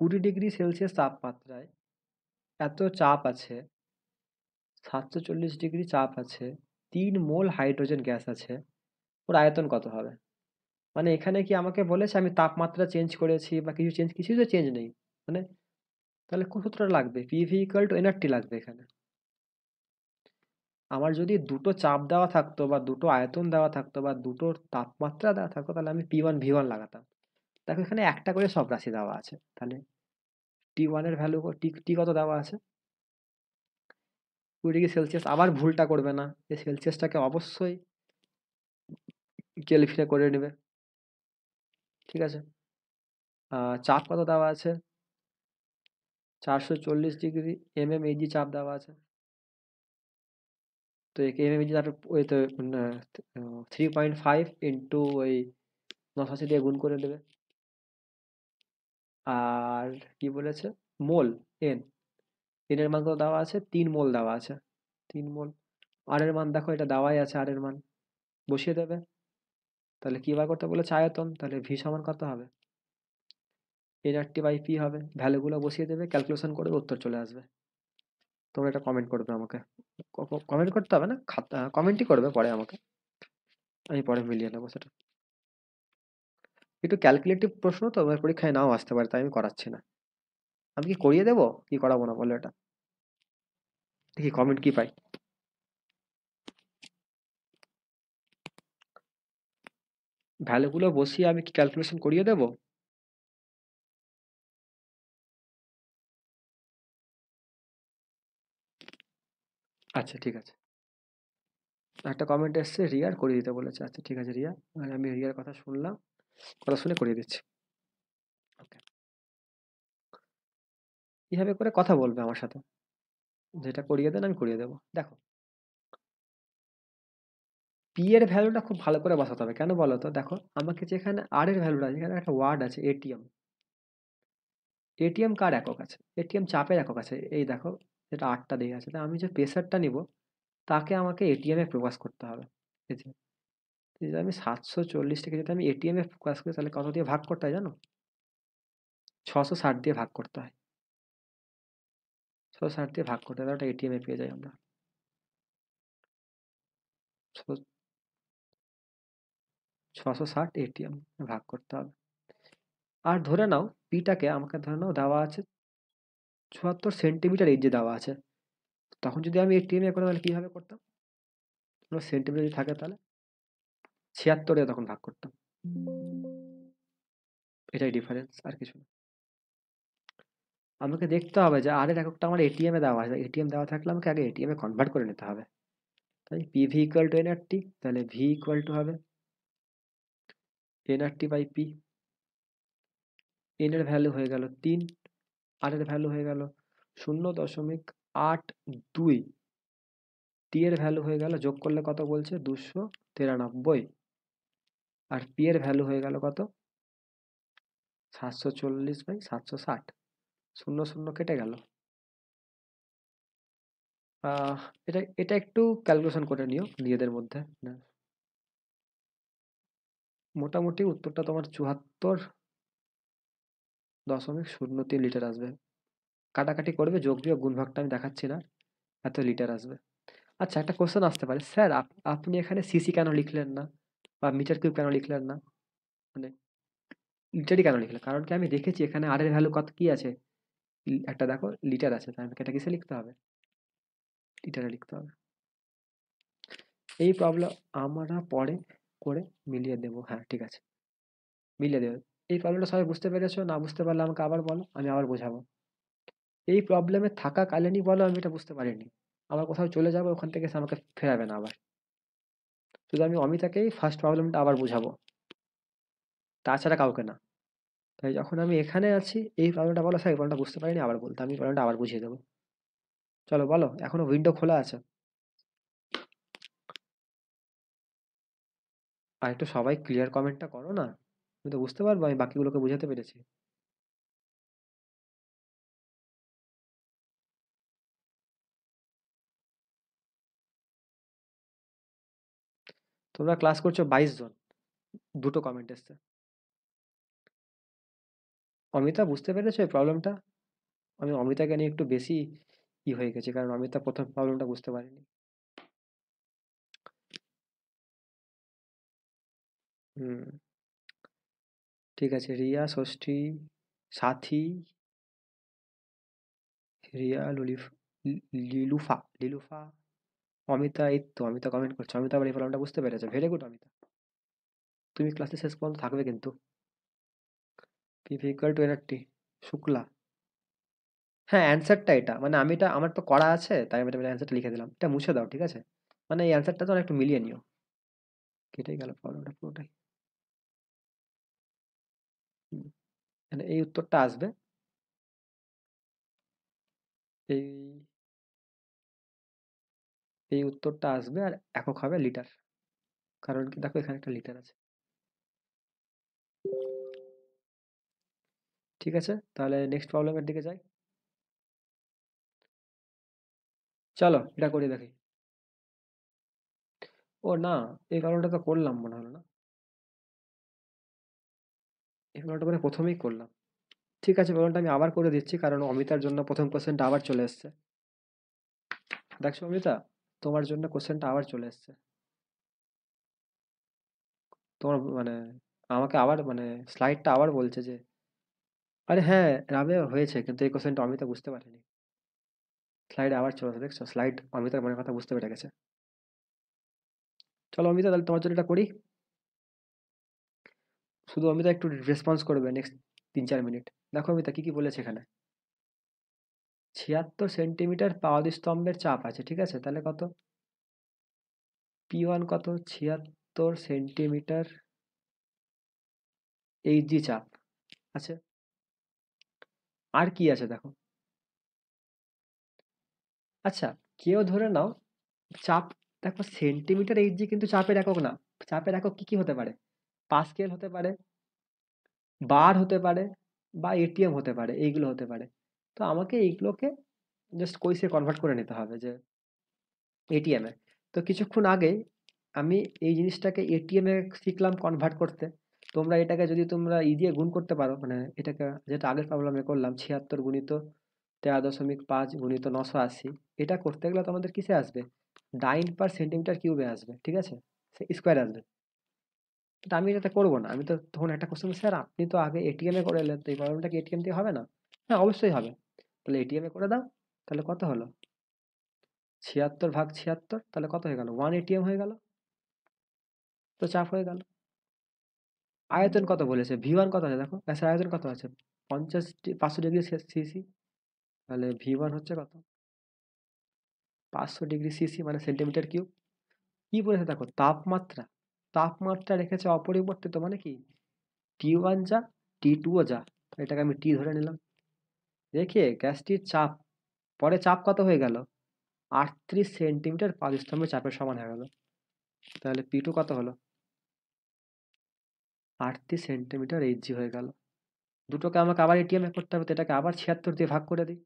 [SPEAKER 2] 20 ডিগ্রি সেলসিয়াস তাপমাত্রায় এত চাপ আছে, 740 ডিগ্রি চাপ আছে, 3 মোল হাইড্রোজেন গ্যাস আছে, ওর আয়তন কত হবে। মানে এখানে কি আমাকে বলেছে আমি তাপমাত্রা চেঞ্জ করেছি বা কিছু চেঞ্জ, কিছুই তো চেঞ্জ নেই, মানে তাহলে কোন সূত্রটা লাগবে, পিভি ইকুয়াল টু এনআরটি লাগবে এখানে। আমার যদি দুটো চাপ দেওয়া থাকতো বা দুটো আয়তন দেওয়া থাকতো বা দুটোর তাপমাত্রা দেওয়া থাকতো, তাহলে আমি P1 V1 লাগাতাম। দেখো এখানে একটা করে সব রাশি দেওয়া আছে, তাহলে T1 এর ভ্যালু টি কত দেওয়া আছে, 20 ডিগ্রি সেলসিয়াস। আবার ভুলটা করবে না, এই সেলসিয়াসটাকে অবশ্যই কেলভিনে করে নেবে। ঠিক আছে, চাপ কত দেওয়া আছে? 440 ডিগ্রি mmHg চাপ দেওয়া আছে। তো একে mmHg চাপে ওই তো 3.5 ইন্টু ওই 980 দিয়ে গুণ করে দেবে। আর কি বলেছে? মোল, এন, এর মান কত দেওয়া আছে? 3 মোল দেওয়া আছে। 3 মোল। আর এর মান দেখো, এটা দেওয়াই আছে, আর এর মান বসিয়ে দেবে। তাহলে কি বার করতে বলেছে? আয়তন। তাহলে ভি সমান কত হবে? nRT/p হবে। ভ্যালুগুলো বসিয়ে দেবে, ক্যালকুলেশন করবে, উত্তর চলে আসবে। তোমরা এটা কমেন্ট করবে আমাকে। কমেন্ট করতে হবে না, খাতা কমেন্টই করবে পরে আমাকে, আমি পরে মিলিয়ে নেবো সেটা। একটু ক্যালকুলেটিভ প্রশ্ন তো, আমার পরীক্ষায় নাও আসতে পারে, তাই আমি করাচ্ছি না। আমি কি করিয়ে দেবো, কি করাবো না বলো এটা? দেখি কমেন্ট কি পাই। ভ্যালুগুলো বসিয়ে আমি কি ক্যালকুলেশন করিয়ে দেবো? আচ্ছা ঠিক আছে। একটা কমেন্ট এসছে, রিয়ার করিয়ে দিতে বলেছে। আচ্ছা ঠিক আছে রিয়া, আর আমি রিয়ার কথা শুনলাম, কথা শুনে করিয়ে দিচ্ছি। ওকে। এইভাবে করে কথা বলবে আমার সাথে, যেটা করিয়ে দেন আমি করিয়ে দেবো। দেখো, পি এর ভ্যালুটা খুব ভালো করে বসাতে হবে। কেন বলো তো? দেখো, আমাকে যেখানে আর এর ভ্যালুটা আছে, এখানে একটা ওয়ার্ড আছে এটিএম। এটিএম কার একক আছে? এটিএম চাপের একক আছে। এই দেখো, এটা 8টা দিয়ে আছে। তা আমি যে প্রেসারটা নিব, তাকে আমাকে এটিএম এ প্রকাশ করতে হবে। এই যে, এই যে আমি 740টাকে যদি আমি এটিএম এ প্রকাশ করি, তাহলে কত দিয়ে ভাগ করতে হয় জানো? 660 দিয়ে ভাগ করতে হয়। 660 দিয়ে ভাগ করতে হয়, ওটা এটিএম এ পেয়ে যাই আমরা। 660 এটিএম ভাগ করতে হবে। আর ধরে নাও পিটাকে আমাকে ধরে নাও দেওয়া আছে 74 সেন্টিমিটার, এই যে দেওয়া আছে। তখন যদি আমি এটিএম এ করে, তাহলে কিভাবে করতাম? সেন্টিমিটার যদি থাকে, তাহলে 76 দিয়ে তখন ভাগ করতাম। এটাই ডিফারেন্স, আর কিছু না। আমাকে দেখতে হবে যে আর এর এককটা আমার এটিএম এ দেওয়া আছে। এটিএম দেওয়া থাকলে আমাকে আগে এটিএম এ কনভার্ট করে নিতে হবে। তাই পিভি ইকুয়াল টু এনআরটি, তাহলে ভি ইকুয়াল টু হবে nRT/p। এন এর ভ্যালু হয়ে গেল 3, আর এর ভ্যালু হয়ে গেল 0.82, টি এর ভ্যালু হয়ে গেল, যোগ করলে কত বলছে? 293, আর পি এর ভ্যালু হয়ে গেল কত? 740/760। শূন্য শূন্য কেটে গেল। আহ এটা এটা একটু ক্যালকুলেশন করে নিও নিজেদের মধ্যে। না, মোটামুটি উত্তরটা তোমার 74.03 লিটার আসবে। কাটাকাটি করবে, যোগ বিয়োগ গুণ ভাগটা আমি দেখাচ্ছি না, এত লিটার আসবে। আচ্ছা, একটা কোশ্চেন আসতে পারে, স্যার আপনি এখানে সিসি কেন লিখলেন না, বা মিটার কিউব কেন লিখলেন না, মানে লিটারই কেন লিখলেন? কারণ কি, আমি দেখেছি এখানে আর এর ভ্যালু কত কি আছে, একটা দেখো লিটার আছে, তাই আমাকে এটা কিসে লিখতে হবে? লিটারে লিখতে হবে। এই প্রবলেম আমরা পরে করে মিলিয়ে দেবো। হ্যাঁ ঠিক আছে, মিলিয়ে দেবে। এই প্রবলেমটা সবাই বুঝতে পেরেছো? না বুঝতে পারলে আমাকে আবার বলো, আমি আবার বোঝাবো। এই প্রবলেমে থাকাকালীনই বলো আমি এটা বুঝতে পারিনি, আবার কোথাও চলে যাবো, ওখান থেকে এসে আমাকে ফেরাবে না আবার। শুধু আমি অমিতাকেই ফার্স্ট প্রবলেমটা আবার বুঝাবো, তাছাড়া কাউকে না। তাই যখন আমি এখানে আছি, এই প্রবলেমটা বলো, স্যার এই প্রবলেমটা বুঝতে পারিনি, আবার বলতে আমি প্রবলেমটা আবার বুঝিয়ে দেবো। চলো বলো, এখনো উইন্ডো খোলা আছে। আর একটু সবাই ক্লিয়ার কমেন্টটা করো না, আমি তো বুঝতে পারবো আমি বাকিগুলোকে বুঝাতে পেরেছি। তোমরা ক্লাস করছো 22 জন, দুটো কমেন্ট এসছে। অমিতা বুঝতে পেরেছো এই প্রবলেমটা? আমি অমিতাকে নিয়ে একটু বেশি হয়ে গেছি, কারণ অমিতা প্রথম প্রবলেমটা বুঝতে পারিনি। হুম, ঠিক আছে। রিয়া, ষষ্ঠী, সাথী, রিয়া, লিলুফা, লিলুফা, অমিতা, এই তো অমিতা কমেন্ট করছো। অমিতা আবার এই প্রবলেমটা বুঝতে পেরেছো, ভেরি গুড অমিতা। তুমি ক্লাসে শেষ পর্যন্ত থাকবে কিন্তু। PV equal to nRT, Shukla. হ্যাঁ, অ্যান্সারটা এটা, মানে আমি এটা, আমার তো করা আছে, তাই আমি এটা অ্যান্সারটা লিখে দিলাম। এটা মুছে দাও, ঠিক আছে? মানে এই অ্যান্সারটা তো একটু মিলিয়ে নিও। কেটেই গেল প্রবলেমটা পুরোটাই। হুম। মানে এই উত্তরটা আসবে, এই এই উত্তরটা আসবে, আর একক হবে লিটার। কারণ কি দেখো এখানে একটা লিটার আছে। ঠিক আছে, তাহলে নেক্সট প্রবলেমের দিকে যাই। চলো এটা করে দেখি। ও না, এই প্রবলেমটা তো করলাম মনে হলো না, এই প্রবলেমটা মানে প্রথমেই করলাম। ঠিক আছে, প্রবলেমটা আমি আবার করে দিচ্ছি, কারণ অমিতার জন্য প্রথম কোশ্চেনটা আবার চলে এসছে। দেখছো অমিতা, তোমার জন্য কোশ্চেনটা আবার চলে এসছে। তোমার মানে আমাকে আবার মানে স্লাইডটা আবার বলছে যে, আরে হ্যাঁ রাবে হয়েছে, কিন্তু এই কোশ্চেনটা অমিতা বুঝতে পারেনি। স্লাইড আবার চলে আসে, দেখছো স্লাইড অমিতার মনের কথা বুঝতে পেরে গেছে। চলো অমিতা, তাহলে তোমার জন্য এটা করি। শুধু অমিতা একটু রেসপন্স করবে নেক্সট 3-4 মিনিট। দেখো অমিতা কি কি বলেছে এখানে। 76 সেন্টিমিটার পাওয়ার স্তম্ভের চাপ আছে, ঠিক আছে, তাহলে কত? P1 কত? 76 সেন্টিমিটার এইচজি চাপ আছে। আর কি আছে দেখো। আচ্ছা, কেউ ধরে নাও চাপ, দেখো সেন্টিমিটার এইচজি কিন্তু চাপের একক না। চাপের একক কি কি হতে পারে? পাস্কেল হতে পারে, বার হতে পারে, বা এটিএম হতে পারে, এইগুলো হতে পারে। তো আমাকে এইগুলোকে জাস্ট কইসে কনভার্ট করে নিতে হবে যে এটিএম এ। তো কিছুক্ষণ আগে আমি এই জিনিসটাকে এটিএম এ শিখলাম কনভার্ট করতে। তোমরা এটাকে যদি তোমরা দিয়ে গুণ করতে পারো, মানে এটাকে যেটা আগের প্রবলেমে করলাম 76 গুণিত 13.5 গুণিত 980, এটা করতে গেলে তোমাদের কিসে আসবে? ডাইন পার সেন্টিমিটার কিউবে আসবে, ঠিক আছে, স্কোয়ার আসবে। কিন্তু আমি এটা করবো না, আমি তো তখন একটা কোশ্চেন, স্যার আপনি তো আগে এটিএম এ করে এলেন, তো এই প্রবলেমটা কি এটিএম দিয়ে হবে না? হ্যাঁ অবশ্যই হবে। তাহলে এটিএম এ করে দাও। তাহলে কত হলো? 76 ভাগ 76, তাহলে কত হয়ে গেল? 1 এটিএম হয়ে গেল। তো চাপ হয়ে গেল। আয়তন কত বলেছে? V1 কত আছে দেখো, গ্যাসের আয়তন কত আছে? 500 ডিগ্রি সিসি। তাহলে V1 হচ্ছে কত? 500 ডিগ্রি সিসি মানে সেন্টিমিটার কিউব। কি বলেছে দেখো, তাপমাত্রা। তাপমাত্রা রেখেছে অপরিবর্তিত, মানে কি T1 যা T2ও যা, এটাকে আমি টি ধরে নিলাম। দেখে গ্যাসটির চাপ, পরে চাপ কত হয়ে গেল? 38 সেন্টিমিটার পারস্তম্ভের চাপের সমান হয়ে গেল। তাহলে P2 কত হলো? 38 সেন্টিমিটার এইচজি হয়ে গেল। দুটোকে আমাকে আবার এটিএম এ করতে হবে, তো এটাকে আবার 76 দিয়ে ভাগ করে দিই।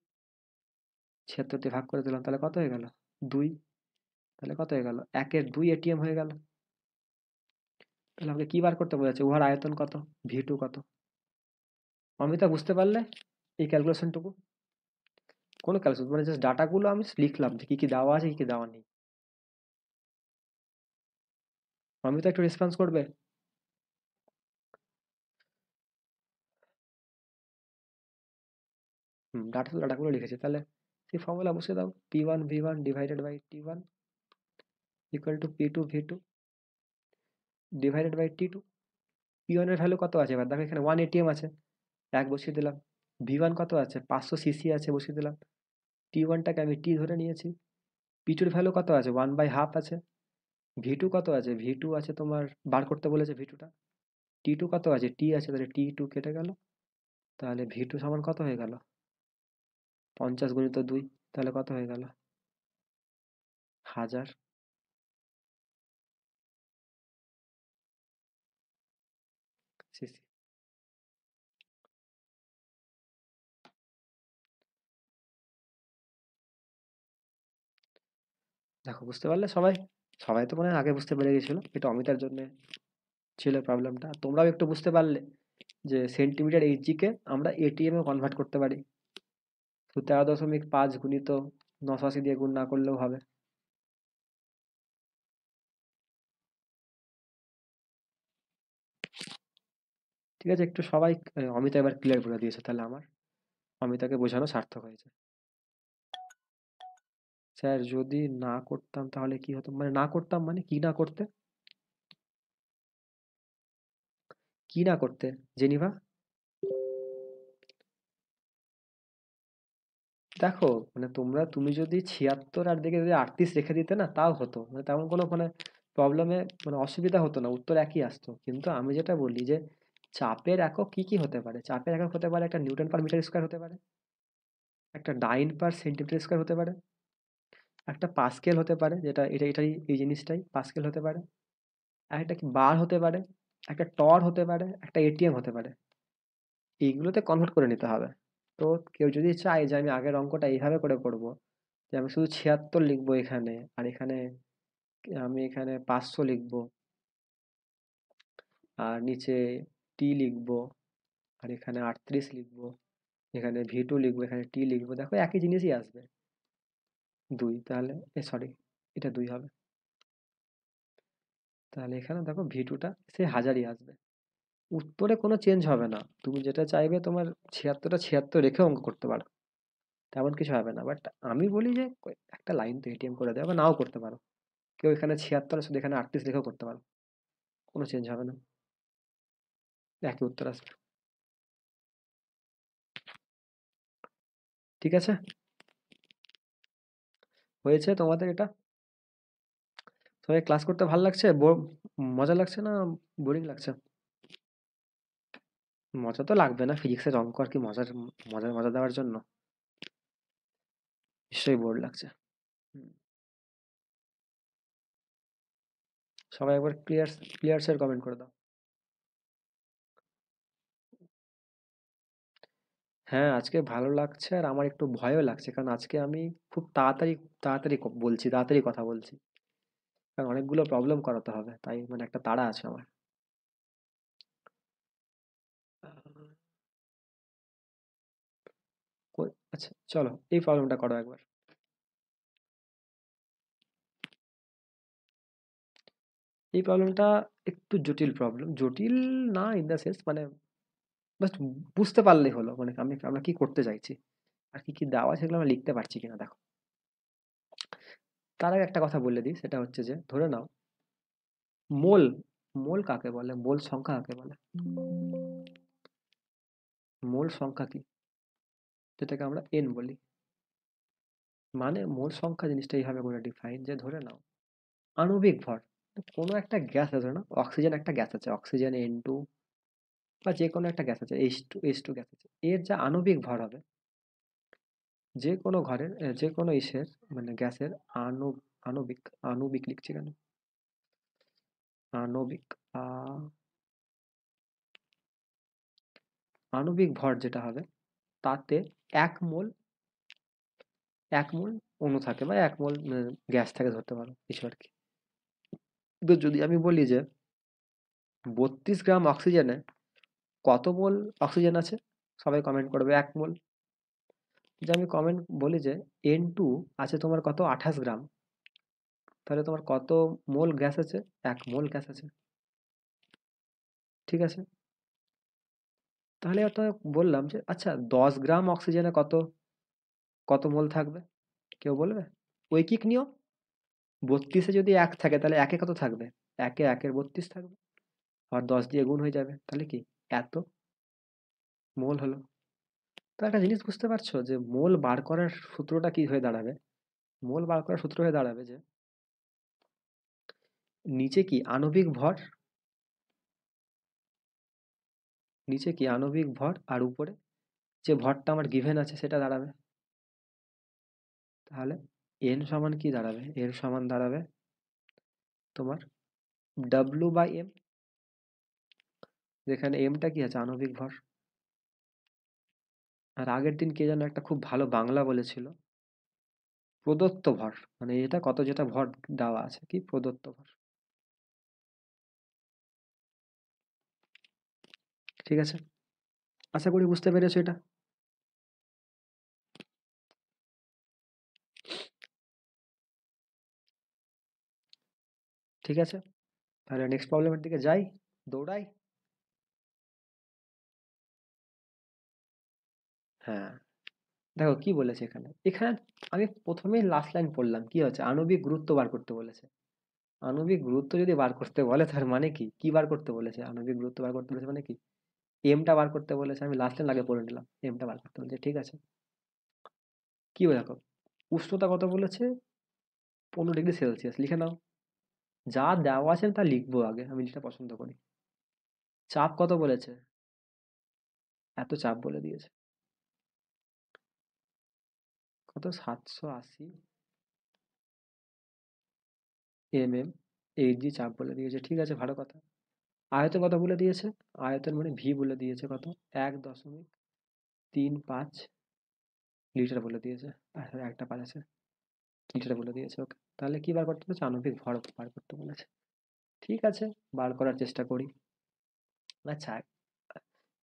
[SPEAKER 2] 76 দিয়ে ভাগ করে দিলাম, তাহলে কত হয়ে গেল? 2। তাহলে কত হয়ে গেল? 1-এর 2 এটিএম হয়ে গেল। তাহলে আমাকে কি বার করতে বলেছে? উহার আয়তন কত, V2 কত? অমিতা বুঝতে পারলে এই ক্যালকুলেশনটুকু? কোনো ক্যালকুলেশন মানে জাস্ট ডাটাগুলো আমি লিখলাম যে কি কি দেওয়া আছে কি কি দেওয়া নেই। অমিতা একটু রেসপন্স করবে? ডাটাগুলো লিখেছে, তাহলে সেই ফর্মুলা বসিয়ে দাও। P1 V1 divided by T1 equal to P2 V2 divided by T2। P1 এর ভ্যালু কত আছে? এবার দেখো এখানে 1 এটিএম আছে, 1 বসিয়ে দিলাম। V1 কত আছে? 500 সিসি আছে, বসিয়ে দিলাম। T1টাকে আমি টি ধরে নিয়েছি। P2 এর ভ্যালু কত আছে? 1/2 আছে। V2 কত আছে? V2 আছে তোমার, বার করতে বলেছে V2টা। T2 কত আছে? টি আছে, তাহলে T2 কেটে গেল। তাহলে V2 সমান কত হয়ে গেল? 50 গুণিত 2, তাহলে কত হয়ে গেল? 1000 সিসি। দেখো বুঝতে পারলে সবাই? সবাই তো মনে হয় আগে বুঝতে পেরে গেছিল, এটা অমিতার জন্য ছিল প্রবলেমটা। তোমরাও একটু বুঝতে পারলে যে সেন্টিমিটার এইচজি কে আমরা এটিএম এ কনভার্ট করতে পারি। তো 13.5 গুণিত 980 দিয়ে গুণ না করলেও হবে। ঠিক আছে, একটু সবাই অমিতা এবার ক্লিয়ার করে দিয়েছে, তাহলে আমার অমিতাকে বোঝানো সার্থক হয়েছে। স্যার যদি না করতাম তাহলে কি হতো? মানে না করতাম মানে কি না করতে? কি না করতে জেনিভা? দেখো মানে তুমি যদি 76 আর দিকে যদি 38 রেখে দিতে না, তাও হতো, মানে তেমন কোনো মানে প্রবলেমে মানে অসুবিধা হতো না, উত্তর একই আসতো। কিন্তু আমি যেটা বলি যে চাপের একক কি কি হতে পারে? চাপের একক হতে পারে একটা নিউটন পার মিটার স্কোয়ার হতে পারে, একটা ডাইন পার সেন্টিমিটার স্কোয়ার হতে পারে, একটা পাস্কেল হতে পারে, যেটা এটাই এই জিনিসটাই পাস্কেল হতে পারে, আর একটা কি বার হতে পারে, একটা টর হতে পারে, একটা এটিএম হতে পারে। এইগুলোতে কনভার্ট করে নিতে হবে। তো কেউ যদি চায় যে আমি আগের অঙ্কটা এইভাবে করে করব, যে আমি শুধু 76 লিখবো এখানে, আর এখানে আমি এখানে 500 লিখবো, আর নিচে টি লিখবো, আর এখানে 38 লিখবো, এখানে ভি2 লিখবো, এখানে টি লিখবো, দেখো একই জিনিসই আসবে। 2 তাহলে সরি, এটা 2 হবে। তাহলে এখানে দেখো ভি2টা সে হাজারই আসবে, উত্তরে কোনো চেঞ্জ হবে না। তুমি যেটা চাইবে তোমার 76টা 76 রেখে অঙ্ক করতে পারো, তেমন কিছু হবে না। বাট আমি বলি যে একটা লাইন তো এটিএম করে দেওয়া, বা নাও করতে পারো। কেউ এখানে 76 শুধু এখানে 38 রেখেও করতে পারো, কোনো চেঞ্জ হবে না, একই উত্তর আসবে। ঠিক আছে, হয়েছে তোমাদের এটা? সবাই ক্লাস করতে ভালো লাগছে? মজা লাগছে না বোরিং লাগছে? মজা তো লাগবে না, ফিজিক্সের অঙ্ক আর কি মজা মজা দেওয়ার জন্য? নিশ্চয়ই বোর লাগছে। হুম, সবাই একবার ক্লিয়ারস এর কমেন্ট করে দাও। হ্যাঁ, আজকে ভালো লাগছে, আর আমার একটু ভয়ও লাগছে, কারণ আজকে আমি খুব তাড়াতাড়ি তাড়াতাড়ি বলছি, তাড়াতাড়ি কথা বলছি, কারণ অনেকগুলো প্রবলেম করাতে হবে, তাই মানে একটা তাড়া আছে আমার। আচ্ছা চলো, এই প্রবলেমটা করো একবার। এই প্রবলেমটা একটু জটিল প্রবলেম, জটিল না ইন দ্য সেন্স, মানে জাস্ট বুঝতে পারলেই হলো, মানে আমরা কি করতে চাইছি, আর কি কি দেওয়া সেগুলো আমরা লিখতে পারছি কিনা দেখো। তার আগে একটা কথা বলে দিই, সেটা হচ্ছে যে ধরে নাও মোল, মোল কাকে বলে, মোল সংখ্যা কাকে বলে? মোল সংখ্যা কি? যেটাকে আমরা এন বলি। মানে মোল সংখ্যা জিনিসটা এইভাবে করে ডিফাইন, যে ধরে নাও আণবিক ভর, কোনো একটা গ্যাস আছে, ধরে নাও অক্সিজেন একটা গ্যাস আছে, অক্সিজেন N2, বা যে কোনো একটা গ্যাস আছে H2 গ্যাস আছে, এর যা আণবিক ভর হবে, যে কোনো ঘরের যে কোনো ইসের মানে গ্যাসের আণবিক, আণবিক লিখছি কেন, আণবিক আণবিক ভর যেটা হবে, তাতে 1 মোল, 1 মোল অণু থাকে, বা 1 মোল গ্যাস থাকে ধরতে পারো কিছু আর কি। তো যদি আমি বলি যে 32 গ্রাম অক্সিজেনে কত মোল অক্সিজেন আছে, সবাই কমেন্ট করবে 1 মোল। যে আমি কমেন্ট বলি যে N2 আছে তোমার কত, 28 গ্রাম, তাহলে তোমার কত মোল গ্যাস আছে? 1 মোল গ্যাস আছে। ঠিক আছে, তাহলে এবার তোমায় বললাম যে আচ্ছা 10 গ্রাম অক্সিজেনে কত কত মোল থাকবে? কেউ বলবে? ঐকিক নিয়ম, 32-এ যদি 1 থাকে তাহলে 1-এ কত থাকবে? 1-এ 1-এর 32 থাকবে, আর 10 দিয়ে গুণ হয়ে যাবে, তাহলে কি এত মোল হলো। তো একটা জিনিস বুঝতে পারছো যে মোল বার করার সূত্রটা কি হয়ে দাঁড়াবে? মোল বার করার সূত্র হয়ে দাঁড়াবে যে নিচে কি আণবিক ভর, নিচে কি আণবিক ভর, আর উপরে যে ভরটা আমার গিভেন আছে সেটা দাঁড়াবে। তাহলে এন সমান কি দাঁড়াবে? এর সমান দাঁড়াবে তোমার W/m, যেখানে এমটা কি আছে, আণবিক ভর। আর আগের দিন কে যেন একটা খুব ভালো বাংলা বলেছিল, প্রদত্ত ভর, মানে এটা কত, যেটা ভর দেওয়া আছে কি প্রদত্ত ভর। ঠিক আছে, আশা করি বুঝতে পেরেছো এটা। ঠিক আছে, তাহলে নেক্সট প্রবলেমের দিকে যাই, দৌড়াই। হ্যাঁ, দেখো কি বলেছে এখানে, এখানে আমি প্রথমেই লাস্ট লাইন পড়লাম, কি হচ্ছে, আণবিক গুরুত্ব বার করতে বলেছে। আণবিক গুরুত্ব যদি বার করতে বলে তার মানে কি, কি বার করতে বলেছে, আণবিক গুরুত্ব বার করতে বলেছে মানে কি, এমটা বার করতে বলেছে। আমি লাস্ট লাইন আগে পড়ে নিলাম, এমটা বার করতে বলেছে, ঠিক আছে। কি দেখো, উষ্ণতা কত বলেছে, 15 ডিগ্রি সেলসিয়াস লিখে নাও। যা দেওয়া আছে তা লিখবো আগে, আমি যেটা পছন্দ করি। চাপ কত বলেছে? এত চাপ বলে দিয়েছে। কত? 780 mm, 8G চাপ বলে দিয়েছে। ঠিক আছে, ভালো কথা। আয়তন কত বলে দিয়েছে? আয়তন মানে ভি বলে দিয়েছে কত? 1.35 লিটার বলে দিয়েছে। একটা 5 আছে, লিটার বলে দিয়েছে। ওকে, তাহলে কি বার করতে বলেছে? আণবিক ভর বার করতে বলেছে। ঠিক আছে, বার করার চেষ্টা করি। আচ্ছা,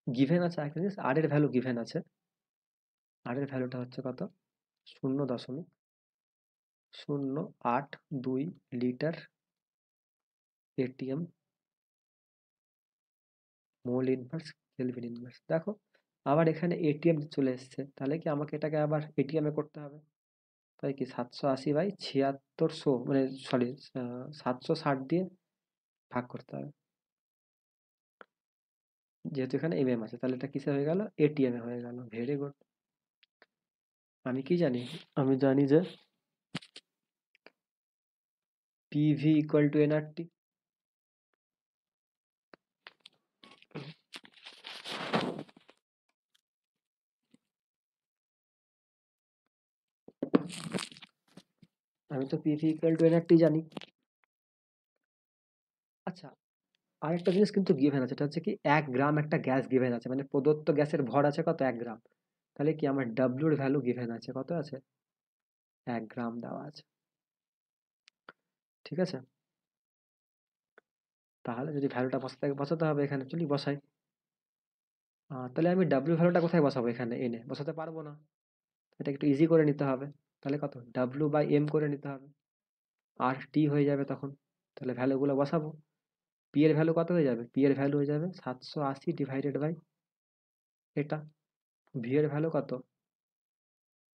[SPEAKER 2] গিভেন আছে একটা জিনিস, আর এর ভ্যালু গিভেন আছে। আর এর ভ্যালুটা হচ্ছে কত? 0.082 litre atm mole inverse kelvin inverse. দেখো, আবার এখানে এটিএম চলে এসছে, তাহলে কি আমাকে এটাকে আবার এটিএম এ করতে হবে? তাই কি 780/7600, মানে সরি, 760 দিয়ে ভাগ করতে হবে। যেহেতু এখানে এমএম আছে, তাহলে এটা কিসে হয়ে গেল? এটিএম এ হয়ে গেল। Very good. আমি কি জানি? আমি জানি যে পিভি ইকুয়াল টু এনআরটি। আমি তো পিভি ইকুয়াল টু এনআরটি জানি। আচ্ছা, আরেকটা জিনিস কিন্তু গিভেন আছে, সেটা হচ্ছে কি 1 গ্রাম একটা গ্যাস গিভেন আছে, মানে প্রদত্ত গ্যাসের ভর আছে কত? 1 গ্রাম। তাহলে কি আমার ডাব্লিউর ভ্যালু গিভেন আছে, কত আছে? 1 গ্রাম দেওয়া আছে। ঠিক আছে, তাহলে যদি ভ্যালুটা বসাতে হবে এখানে, চলি বসাই। তাহলে আমি ডাব্লিউ ভ্যালুটা কোথায় বসাবো? এখানে এনে বসাতে পারবো না, এটা একটু ইজি করে নিতে হবে। তাহলে কত? ডাব্লিউ বাই এম করে নিতে হবে, আর টি হয়ে যাবে তখন। তাহলে ভ্যালুগুলো বসাবো। পি এর ভ্যালু কত হয়ে যাবে? পি এর ভ্যালু হয়ে যাবে 780 ডিভাইডেড বাই এটা। ভি এর ভ্যালু কত?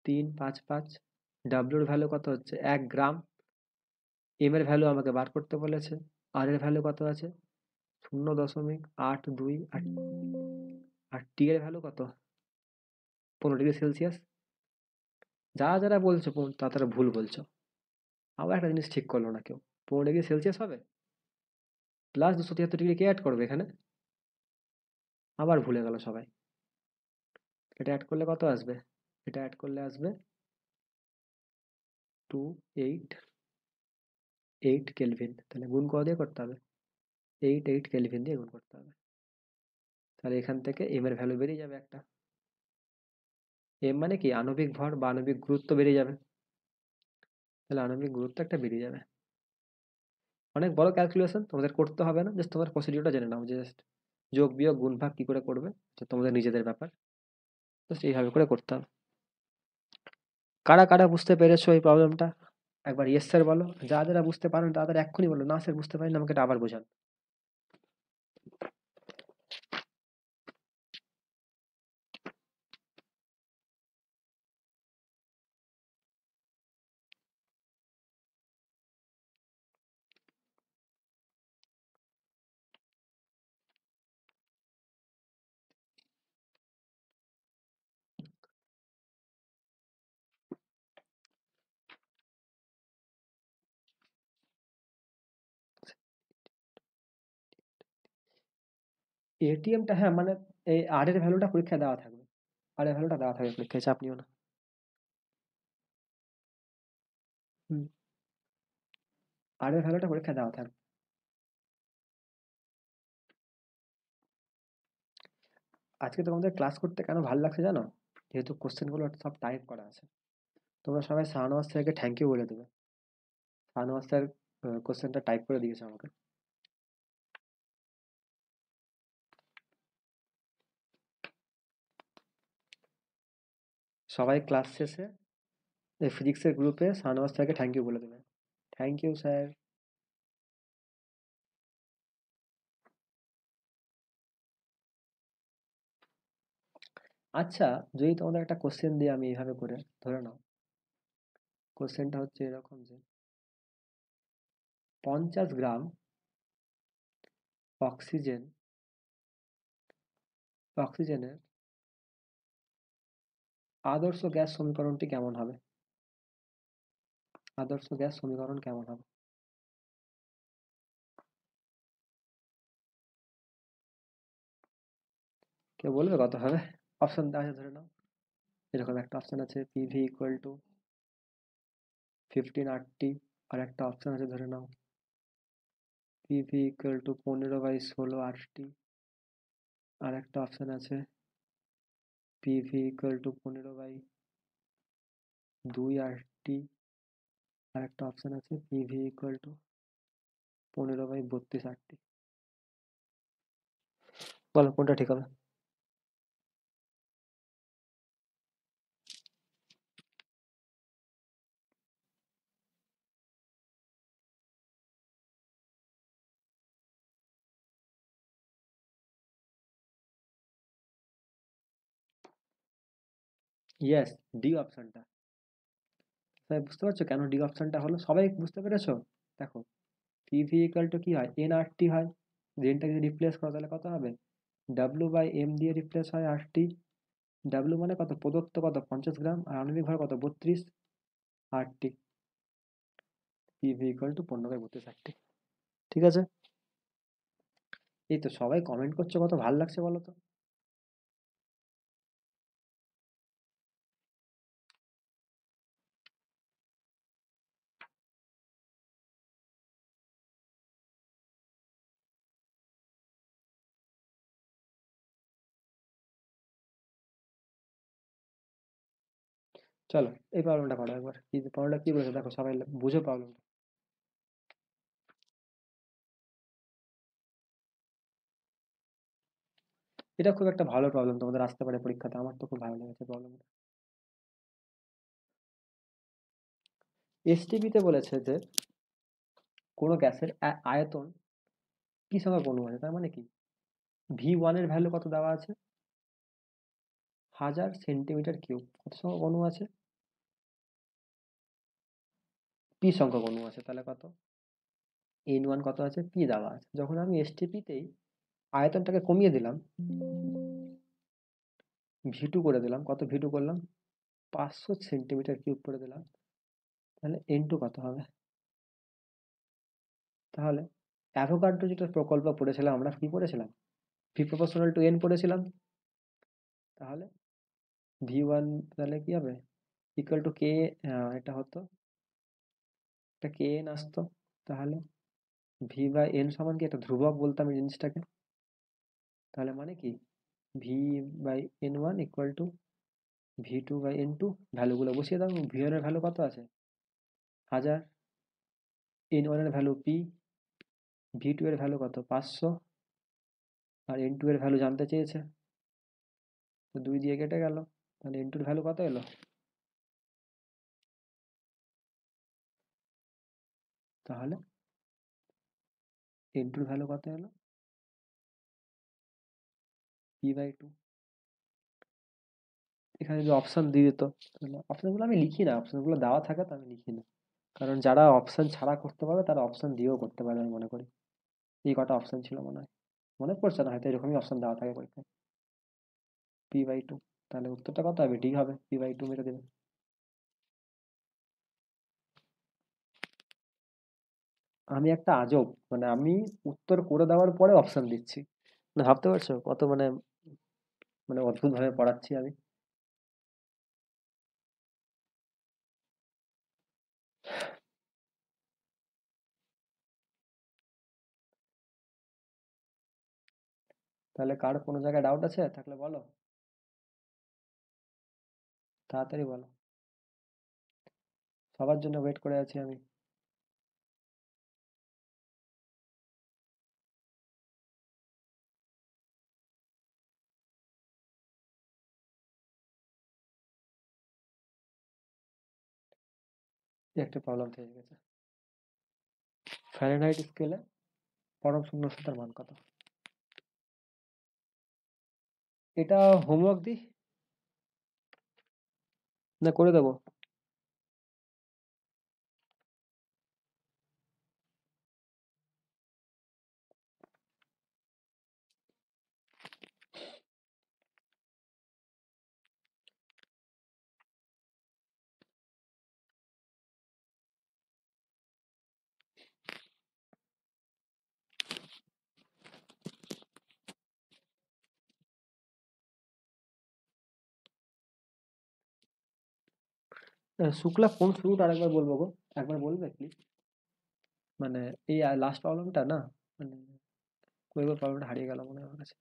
[SPEAKER 2] 355। ডাব্লিউর ভ্যালু কত হচ্ছে? 1 গ্রাম। এম এর ভ্যালু আমাকে বার করতে বলেছে। আর এর ভ্যালু কত আছে? 0.82। আর টি এর ভ্যালু কত? 15 ডিগ্রি সেলসিয়াস। যারা যারা বলছো তারা ভুল বলছো। আবার একটা জিনিস ঠিক করলো না কেউ। 15 ডিগ্রি সেলসিয়াস হবে, প্লাস 273 ডিগ্রি কে অ্যাড করবে এখানে? আবার ভুলে গেল সবাই। এটা অ্যাড করলে কত আসবে? এটা অ্যাড করলে আসবে 288 কেলভিন। তাহলে গুণ কত দিয়ে করতে হবে? 88 কেলভিন দিয়ে গুণ করতে হবে। তাহলে এখান থেকে এম এর ভ্যালু বেরিয়ে যাবে একটা। এম মানে কি? আণবিক ভর বা আণবিক গুরুত্ব বেরিয়ে যাবে। তাহলে আণবিক গুরুত্ব একটা বেরিয়ে যাবে। অনেক বড় ক্যালকুলেশন, তোমাদের করতে হবে না, জাস্ট তোমার প্রসিডিউরটা জেনে নাও, জাস্ট যোগ বিয়োগ গুণ ভাগ কি করে করবে, এটা তোমাদের নিজেদের ব্যাপার। জাস্ট এইভাবে করে করতে হবে। কারা কারা বুঝতে পেরেছো এই প্রবলেমটা? একবার ইয়েস স্যার বলো। যারা যারা বুঝতে পারো না তাদের এক্ষুনি বলো, না স্যার বুঝতে পারি না, আমাকে এটা আবার বোঝান। এটিএমটা, হ্যাঁ মানে এই আর এর ভ্যালুটা পরীক্ষায় দেওয়া থাকবে। আর এর ভ্যালুটা দেওয়া থাকবে পরীক্ষায়, চাপ নিও না। হুম, আর এর ভ্যালুটা পরীক্ষায় দেওয়া থাকবে। আজকে তোমাদের ক্লাস করতে কেন ভালো লাগছে জানো? যেহেতু কোশ্চেনগুলো সব টাইপ করা আছে। তোমরা সবাই শাহনওয়াজ স্যারকে থ্যাংক ইউ বলে দেবে। শাহনওয়াজ স্যার কোশ্চেনটা টাইপ করে দিয়েছে আমাকে। সবাই ক্লাস শেষে এই ফিজিক্সের গ্রুপে শাহনওয়াজ স্যারকে থ্যাংক ইউ বলে দেবে। Thank you sir. আচ্ছা, যদি তোমাদের একটা কোশ্চেন দিই আমি এইভাবে করে, ধরে নাও কোশ্চেনটা হচ্ছে এরকম যে 50 গ্রাম অক্সিজেন অক্সিজেনের আদর্শ গ্যাস সমীকরণটি কেমন হবে? আদর্শ গ্যাস সমীকরণ কেমন হবে? কেউ বলবে কত হবে? অপশন দেওয়া আছে ধরে নাও, এরকম একটা অপশন আছে পিভি ইকুয়াল টু 15 RT, আর একটা অপশন আছে ধরে নাও পিভি ইকুয়াল টু 15/16 RT, আর একটা অপশন আছে পিভি ইকুয়াল টু 15/2 RT, আর একটা অপশন আছে পিভি ইকুয়াল টু 15/32 RT। বলো কোনটা ঠিক হবে? ইয়েস, ডি অপশনটা। তাই বুঝতে পারছো কেন ডি অপশনটা হলো? সবাই বুঝতে পেরেছো? দেখো, পিভি ইকুয়াল টু কি হয়, এনআরটি হয়। এনটাকে যদি রিপ্লেস করো তাহলে কত হবে? ডাব্লিউ/এম দিয়ে রিপ্লেস হয় আরটি। ডাব্লিউ মানে কত? প্রদত্ত কত? 50 গ্রাম। আর আণবিক ভর কত? 32 RT. PV equal to 15/32 RT। ঠিক আছে, এই তো সবাই কমেন্ট করছো, কত ভালো লাগছে বলো তো। চলো এই প্রবলেমটা করো একবার, কি প্রবলেমটা কি বলেছে দেখো, সবাই বুঝো প্রবলেমটা। এটা খুব একটা ভালো প্রবলেম, তোমাদের আসতে পারে পরীক্ষাতে, আমার তো খুব ভালো লেগেছে প্রবলেমটা। এসটিপিতে বলেছে যে কোনো গ্যাসের আয়তন কি সংখ্যক অণু আছে, তার মানে কি V1 এর ভ্যালু কত দেওয়া আছে? 1000 সেন্টিমিটার কিউব। কত সংখ্যক অণু আছে? পি সংখ্যক অণু আছে, তাহলে কত? N1 কত আছে? পি দেওয়া আছে। যখন আমি এসটিপিতেই আয়তনটাকে কমিয়ে দিলাম, V2 করে দিলাম, কত V2 করলাম? 500 সেন্টিমিটার কিউব করে দিলাম, তাহলে N2 কত হবে? তাহলে অ্যাভোগাড্রো যেটা প্রকল্প পড়েছিলাম আমরা, কি পড়েছিলাম? ভি প্রপোর্শনাল টু এন পড়েছিলাম। তাহলে V1 তাহলে কি হবে? ইকুয়াল টু কে, এটা হতো, এটা কে এন আসতো। তাহলে V/N সমান কি, একটা ধ্রুবক বলতাম এই জিনিসটাকে। তাহলে মানে কি V/N1 ইকুয়াল টু V2/N2। ভ্যালুগুলো বসিয়ে দাও। V1 এর ভ্যালু কত আছে? 1000, N1 এর ভ্যালু পি, V2 এর ভ্যালু কত? 500, আর N2 এর ভ্যালু জানতে চেয়েছে, তো 2 দিয়ে কেটে গেল। তাহলে N2 এর ভ্যালু কত এলো? তাহলে N2 এর ভ্যালু কত এলো? P/2। এখানে যদি অপশন দিয়ে দিত, তাহলে অপশনগুলো আমি লিখি না, অপশনগুলো দেওয়া থাকে তো আমি লিখি না, কারণ যারা অপশন ছাড়া করতে পারবে তারা অপশন দিয়েও করতে পারবে আমি মনে করি। এই কটা অপশন ছিল মনে হয়, মনে পড়ছে না, হয়তো এরকমই অপশন দেওয়া থাকে পরীক্ষায়। P/2, তাহলে উত্তরটা কত হবে? ডি হবে, P/2 মেরে দেবে। আমি একটা আজব, মানে আমি উত্তর করে দেওয়ার পরে অপশন দিচ্ছি, মানে ভাবতে পারছো কত মানে, মানে অদ্ভুত ভাবে পড়াচ্ছি আমি। তাহলে কার কোনো জায়গায় ডাউট আছে থাকলে বলো, তাড়াতাড়ি বলো, সবার জন্য ওয়েট করে আছি আমি। এই একটা প্রবলেম থেকে গেছে। ফ্যারেনহাইট স্কেলে পরম শূন্য উষ্ণতার মান কত? এটা হোমওয়ার্ক দি না করে দেবো? শুক্লা কোন শুরুটা আরেকবার বলবো গো, একবার বলবে প্লিজ? মানে এই লাস্ট প্রবলেমটা না, মানে কয়েকবার প্রবলেমটা হারিয়ে গেল মনে হয় আমার কাছে।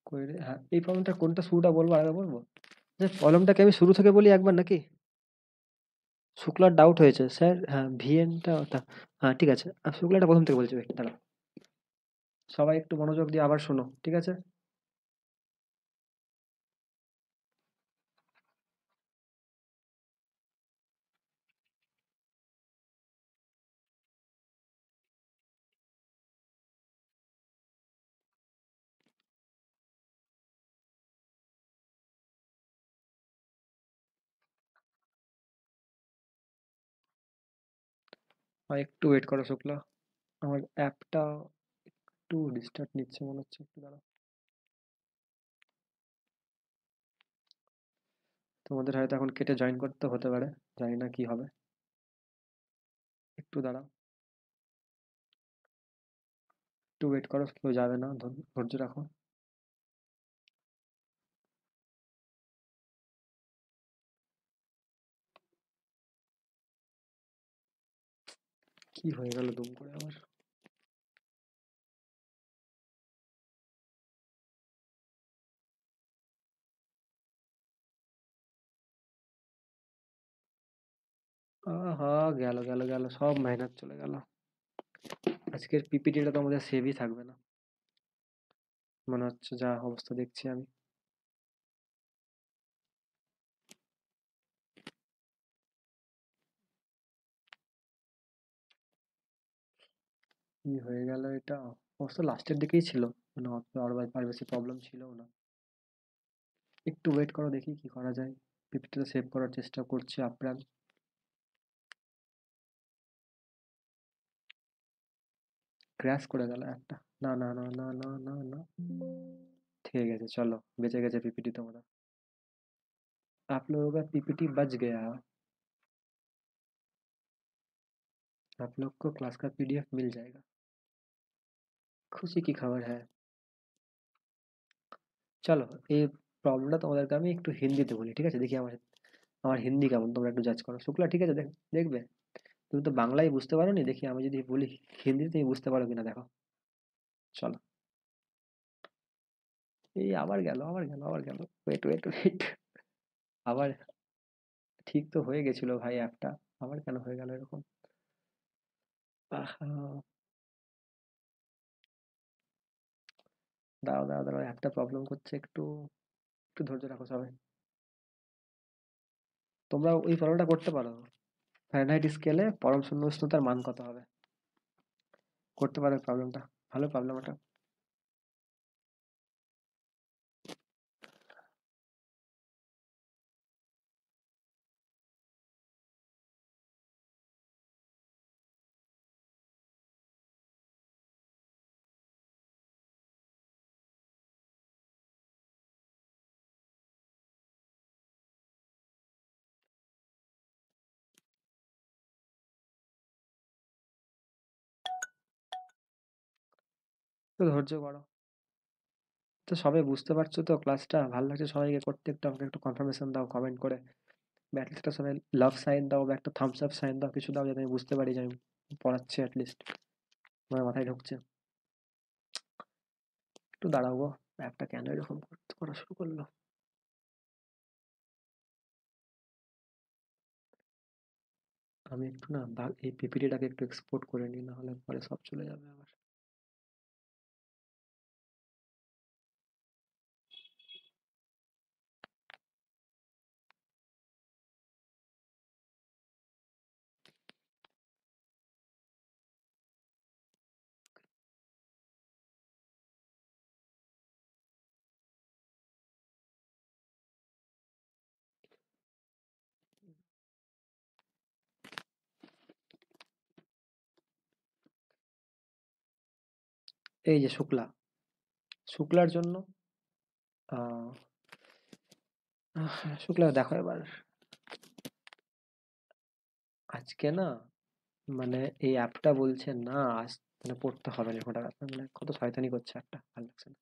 [SPEAKER 2] কই রে, হ্যাঁ এই প্রবলেমটা কোনটা শুরুটা বলবো, আরেকবার বলবো? প্রবলেমটাকে আমি শুরু থেকে বলি একবার নাকি? শুক্লার ডাউট হয়েছে স্যার, হ্যাঁ ভিএনটা ওটা, হ্যাঁ ঠিক আছে, শুক্লাটা প্রথম থেকে বলছি, wait, দাঁড়াও। সবাই একটু মনোযোগ দিয়ে আবার শোনো, ঠিক আছে? একটু ওয়েট করো শুক্লা, আমার অ্যাপটা একটু ডিস্টার্ব নিচ্ছে মনে হচ্ছে, একটু দাঁড়াও। তোমাদের হয়তো এখন কেটে জয়েন করতে হতে পারে, জানি না কি হবে, একটু দাঁড়াও, একটু ওয়েট করো, কেউ যাবে না, ধৈর্য রাখো। কি হয়ে গেল দুম করে আবার? আহা, গেল গেল গেল, সব মেহনত চলে গেল। আজকের পিপিটিটা তো আমাদের সেভই থাকবে না মনে হচ্ছে, যা অবস্থা দেখছি আমি। কি হয়ে গেল এটা? অবশ্য লাস্টের দিকেই ছিল, মানে অত আর বেশি প্রবলেম ছিল না। একটু ওয়েট করো, দেখি কি করা যায়। পিপিটিটা সেভ করার চেষ্টা করছি আপ্রাণ। ক্র্যাশ করে গেল একটা, না না না না না না না, ঠিক আছে চলো, বেঁচে গেছে পিপিটি তোমরা। आप लोगों का पीपीटी बच गया। आप लोग को क्लास का पीडीएफ मिल जाएगा। खुशी की खबर है। চলো, এই প্রবলেমটা তোমাদেরকে আমি একটু হিন্দিতে বলি, ঠিক আছে? দেখি আমার আমার হিন্দি কেমন, তোমরা একটু জাজ করো। শুক্লা ঠিক আছে, দেখবে। তুমি তো বাংলায় বুঝতে পারো নি, দেখি আমি যদি বলি হিন্দিতে তুমি বুঝতে পারো কিনা, দেখো। চলো, এই আবার গেল আবার গেল আবার গেল, ওয়েট ওয়েট ওয়েট, আবার ঠিক তো হয়ে গেছিল ভাই অ্যাপটা, আবার কেন হয়ে গেল এরকম? আহা, দাঁড়াও দাঁড়াও দাঁড়াও, একটা প্রবলেম করছে, একটু একটু ধৈর্য রাখো সবাই। তোমরা ওই ফলোটা করতে পারো, ফারেনহাইট স্কেলে পরম শূন্য উষ্ণতার মান কত হবে, করতে পারো প্রবলেমটা, ভালো প্রবলেম ওটা। তো ধৈর্য করো। তো সবাই বুঝতে পারছো তো ক্লাসটা? ভালো লাগছে সবাইকে করতে? একটু আমাকে একটু কনফার্মেশন দাও কমেন্ট করে, বা একটা সবাই লাভ সাইন দাও, বা একটা থামস আপ সাইন দাও, কিছু দাও যাতে আমি বুঝতে পারি যে আমি পড়াচ্ছি অ্যাটলিস্ট, আমার মাথায় ঢুকছে। একটু দাঁড়াও গো, অ্যাপটা কেন এরকম করা শুরু করলো? আমি একটু না এই পিপিটিটাকে একটু এক্সপোর্ট করে নিই, না হলে পরে সব চলে যাবে আবার। এই যে শুক্লা, শুক্লার জন্য আহ শুক্লা দেখো এবার, আজকে না, মানে এই অ্যাপটা বলছে না, মানে পড়তে হবে না এরকমটা ব্যাপার, মানে কত শয়তানি করছে একটা, ভালো লাগছে না।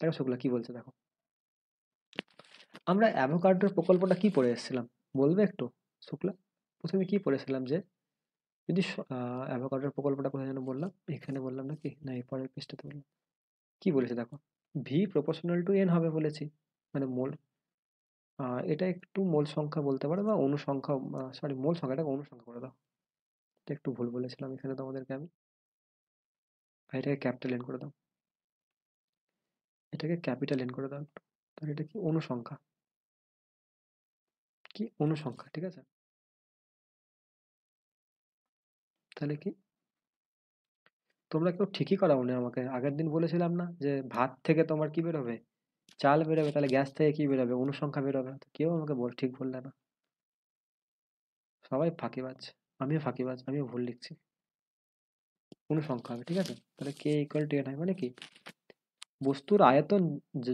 [SPEAKER 2] দেখো শুক্লা কি বলছে দেখো, আমরা অ্যাভোকাড্রোর প্রকল্পটা কি পড়ে এসেছিলাম বলবে একটু শুক্লা? প্রথমে কি পড়েছিলাম যে যদি অ্যাভোকাড্রোর প্রকল্পটা কোথায় যেন বললাম, এখানে বললাম নাকি, না এই পরের পৃষ্ঠাতে বললাম। কি বলেছে দেখো, ভি প্রপোর্শনাল টু এন হবে বলেছি, মানে মোল, এটা একটু মোল সংখ্যা বলতে পারো বা অনুসংখ্যা, সরি মোল সংখ্যাটাকে অনুসংখ্যা করে দাও, এটা একটু ভুল বলেছিলাম এখানে তোমাদেরকে আমি। আর এটাকে ক্যাপিটাল এন করে দাও, এটাকে ক্যাপিটাল এন করে দাও একটু। তাহলে এটা কি অনুসংখ্যা, কি অনুসংখ্যা, ঠিক আছে। তাহলে কি তোমরা কেউ ঠিকই করাওনি আমাকে, আগের দিন বলেছিলাম না যে ভাত থেকে তোমার কি বেরোবে, চাল বেরোবে, তাহলে গ্যাস থেকে কি বেরোবে, অনুসংখ্যা বেরোবে, তো কেউ আমাকে ঠিক বললে না, সবাই ফাঁকিবাজ, আমিও ফাঁকিবাজ, আমিও ভুল লিখছি। অনুসংখ্যা হবে, ঠিক আছে। তাহলে কে ইকুয়াল টু এন হয় মানে কি, বস্তুর আয়তন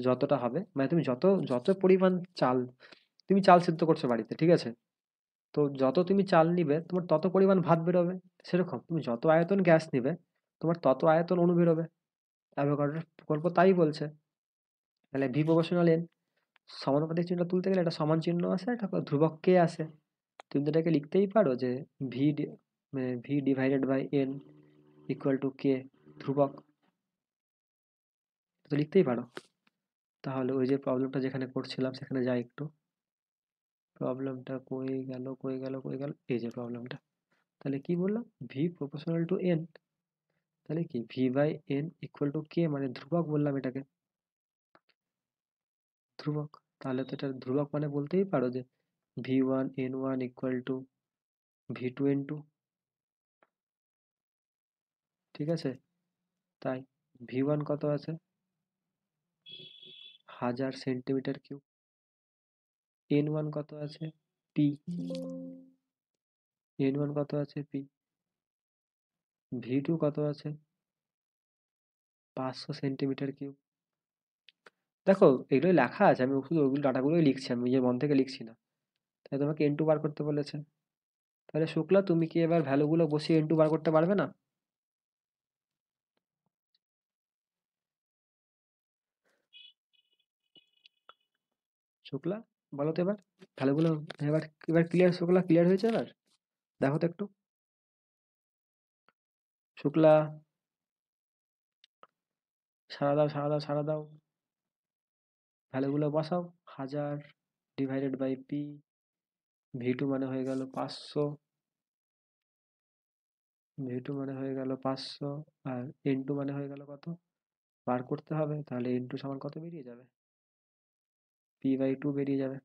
[SPEAKER 2] যতটা হবে, মানে তুমি যত যত পরিমাণ চাল, তুমি চাল সিদ্ধ করছো বাড়িতে, ঠিক আছে, তো যত তুমি চাল নিবে তোমার তত পরিমাণ ভাত বেরোবে, সেরকম তুমি যত আয়তন গ্যাস নিবে তোমার তত আয়তন অণু বেরোবে। অ্যাভোগাড্রোর প্রকল্প তাই বলছে। তাহলে ভি প্রপোর্শনাল এন, সমানুপাতিক চিহ্ন তুলতে গেলে একটা সমান চিহ্ন আছে, একটা ধ্রুবক কে আছে, তুমি তো এটাকে লিখতেই পারো যে ভি মানে V divided by N equal to K, ধ্রুবক, তো লিখতেই পারো। তাহলে ওই যে প্রবলেমটা যেখানে করছিলাম সেখানে যাই একটু, প্রবলেমটা কই গেল কই গেল কই গেল, এই যে প্রবলেমটা। তাহলে কি বললাম, ভি প্রপোর্শনাল টু এন, তাহলে কি V by N equal to K, মানে ধ্রুবক বললাম এটাকে, ধ্রুবক। তাহলে তো এটা ধ্রুবক মানে বলতেই পারো যে V one N one equal to V two N two, ঠিক আছে। তাই ভি ওয়ান কত আছে, 1000 সেন্টিমিটার কিউব, এন ওয়ান কত আছে পি, এন ওয়ান কত আছে পি, ভি টু কত আছে 500 সেন্টিমিটার কিউব। দেখো এগুলোই লেখা আছে, আমি শুধু ওইগুলো ডাটাগুলোই লিখছি, আমি নিজের মন থেকে লিখছি না। তাই তোমাকে এন টু বার করতে বলেছে। তাহলে শুক্লা তুমি কি এবার ভ্যালুগুলো বসিয়ে এন টু বার করতে পারবে না? শুক্লা বলো তো এবার ভ্যালুগুলো, এবার এবার ক্লিয়ার, শুক্লা ক্লিয়ার হয়েছে এবার? দেখো তো একটু শুক্লা, সারা দাও সারা দাও সারা দাও, ভ্যালুগুলো বসাও। 1000 divided by P, V two মানে হয়ে গেল 500, ভি টু মানে হয়ে গেল 500, আর এন টু মানে হয়ে গেল কত বার করতে হবে, তাহলে এন টু সমান কত বেরিয়ে যাবে, পি বাই টু বেরিয়ে যাবে।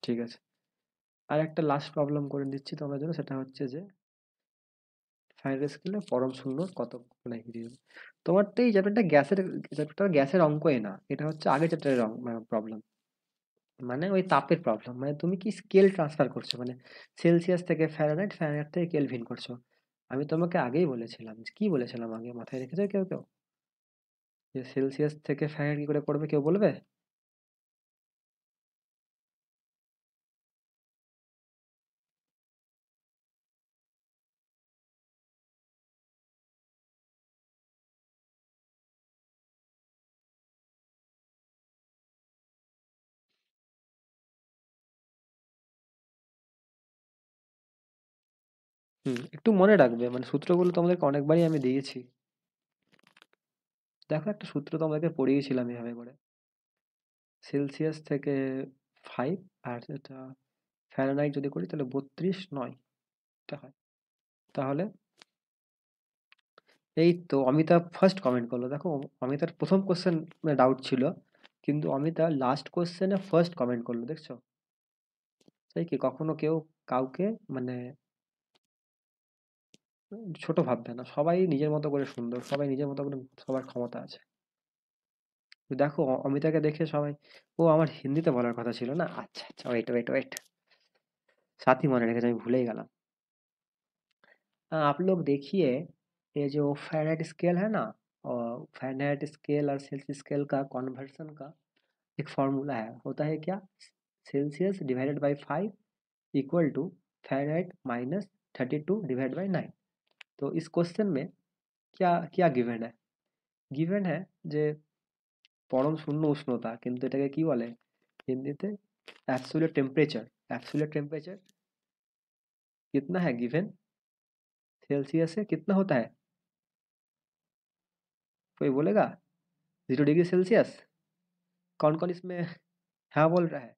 [SPEAKER 2] ঠিক আছে, আর একটা লাস্ট প্রবলেম করে দিচ্ছি তোমাদের জন্য, সেটা হচ্ছে যে ফাইনাল স্কেলে পরম শূন্য কত মানে বেরিয়ে যাবে। তোমার তো এই চ্যাপ্টারটা গ্যাসের, চ্যাপ্টারটা গ্যাসের অঙ্কই না, এটা হচ্ছে আগের চ্যাপ্টারের প্রবলেম, মানে ওই তাপের প্রবলেম, মানে তুমি কি স্কেল ট্রান্সফার করছো, মানে সেলসিয়াস থেকে ফ্যারেনহাইট, ফ্যারেনহাইট থেকে কেলভিন করছো। আমি তোমাকে আগেই বলেছিলাম, কি বলেছিলাম আগে মাথায় রেখেছো কেউ কেউ, যে সেলসিয়াস থেকে ফ্যারেনহাইট কি করে করবে, কেউ বলবে? একটু মনে রাখবে, মানে সূত্রগুলো তোমাদেরকে অনেকবারই আমি দিয়েছি। দেখো একটা সূত্র তোমাদেরকে পড়িয়েছিলাম এভাবে করে, সেলসিয়াস থেকে 5, আর সেটা ফ্যারেনহাইট যদি করি তাহলে 32.9 এটা হয়। তাহলে এই তো অমিতা ফার্স্ট কমেন্ট করলো, দেখো অমিতার প্রথম কোশ্চেন ডাউট ছিল, কিন্তু অমিতা লাস্ট কোশ্চেনে ফার্স্ট কমেন্ট করলো, দেখছো? তাই কি কখনো কেউ কাউকে মানে ছোট ভাববে না, সবাই নিজের মতো করে সুন্দর, সবাই নিজের মতো করে, সবার ক্ষমতা আছে। তো দেখো অমিতাকে দেখে সবাই, ও আমার হিন্দিতে বলার কথা ছিল না, আচ্ছা আচ্ছা, ওয়েট ওয়েট ওয়েট, সাথী মনে রেখেছে, আমি ভুলেই गलम। आप लोग देखिए, ये जो फ़ारेनहाइट स्केल है ना, और फ़ारेनहाइट स्केल और सेल्सियस स्केल का कन्वर्सन का एक फॉर्मूला है, होता है क्या, Celsius divided by 5 equal to Fahrenheit minus 32 divide by 9। तो इस क्वेश्चन में क्या क्या गिवन है? गिवन है যে পরম শূন্য উষ্ণতা, কিন্তু এটাকে কি বলে হিন্দিতে? Absolute temperature. एब्सोल्यूट टेम्परेचर कितना है गिवन? सेल्सियस से कितना होता है? कोई बोलेगा? 0 डिग्री सेल्सियस। कौन कौन इसमें हाँ बोल रहा है?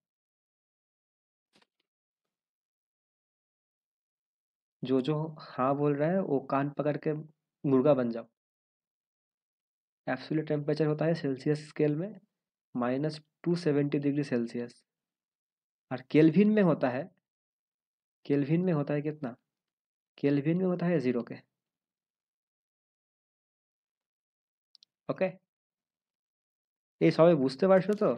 [SPEAKER 2] जो हाँ बोल रहा है वो कान पकड़ के मुर्गा बन जाओ। एब्सोल्यूट टेम्परेचर होता है सेल्सियस स्केल में -270 डिग्री सेल्सियस। और केल्विन में होता है, केल्विन में होता है कितना? केल्विन में होता है 0 के। ওকে, এই সবাই বুঝতে পারছো তো?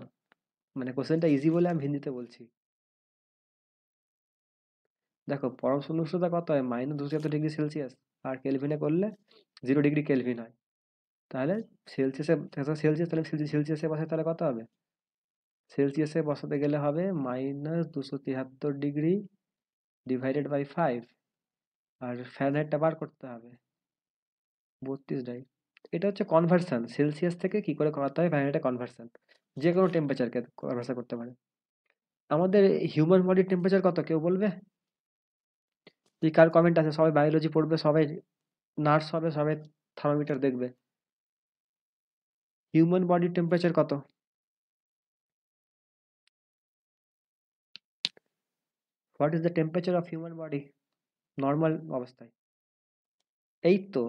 [SPEAKER 2] মানে কোশ্চেনটা ইজি বলে আমি হিন্দিতে বলছি। দেখো পরম শূন্য উষ্ণতা কত হয়? -270 ডিগ্রি সেলসিয়াস। আর কেলভিনে করলে 0 ডিগ্রি কেলভিন হয়। তাহলে সেলসিয়াসে, সেলসিয়াস, তাহলে সেলসিয়াসে বসাতে তাহলে কত হবে? সেলসিয়াসে বসাতে গেলে হবে -273 ডিগ্রি ডিভাইডেড বাই 5। আর ফ্যারেনহাইটটা বার করতে হবে 32 এটা হচ্ছে কনভার্সন, সেলসিয়াস থেকে কি করে করতে হয় ফ্যারেনহাইটে কনভার্সন। যে কোনো টেম্পারেচারকে কনভার্সন করতে পারে। আমাদের হিউম্যান বডির টেম্পারেচার কত কেউ বলবে? এই কার কমেন্ট আছে? সবাই বায়োলজি পড়বে, সবাই নার্স হবে, সবাই থার্মোমিটার দেখবে। হিউম্যান বডির টেম্পারেচার কত? What is the temperature of human body normal অবস্থায়? এই তো,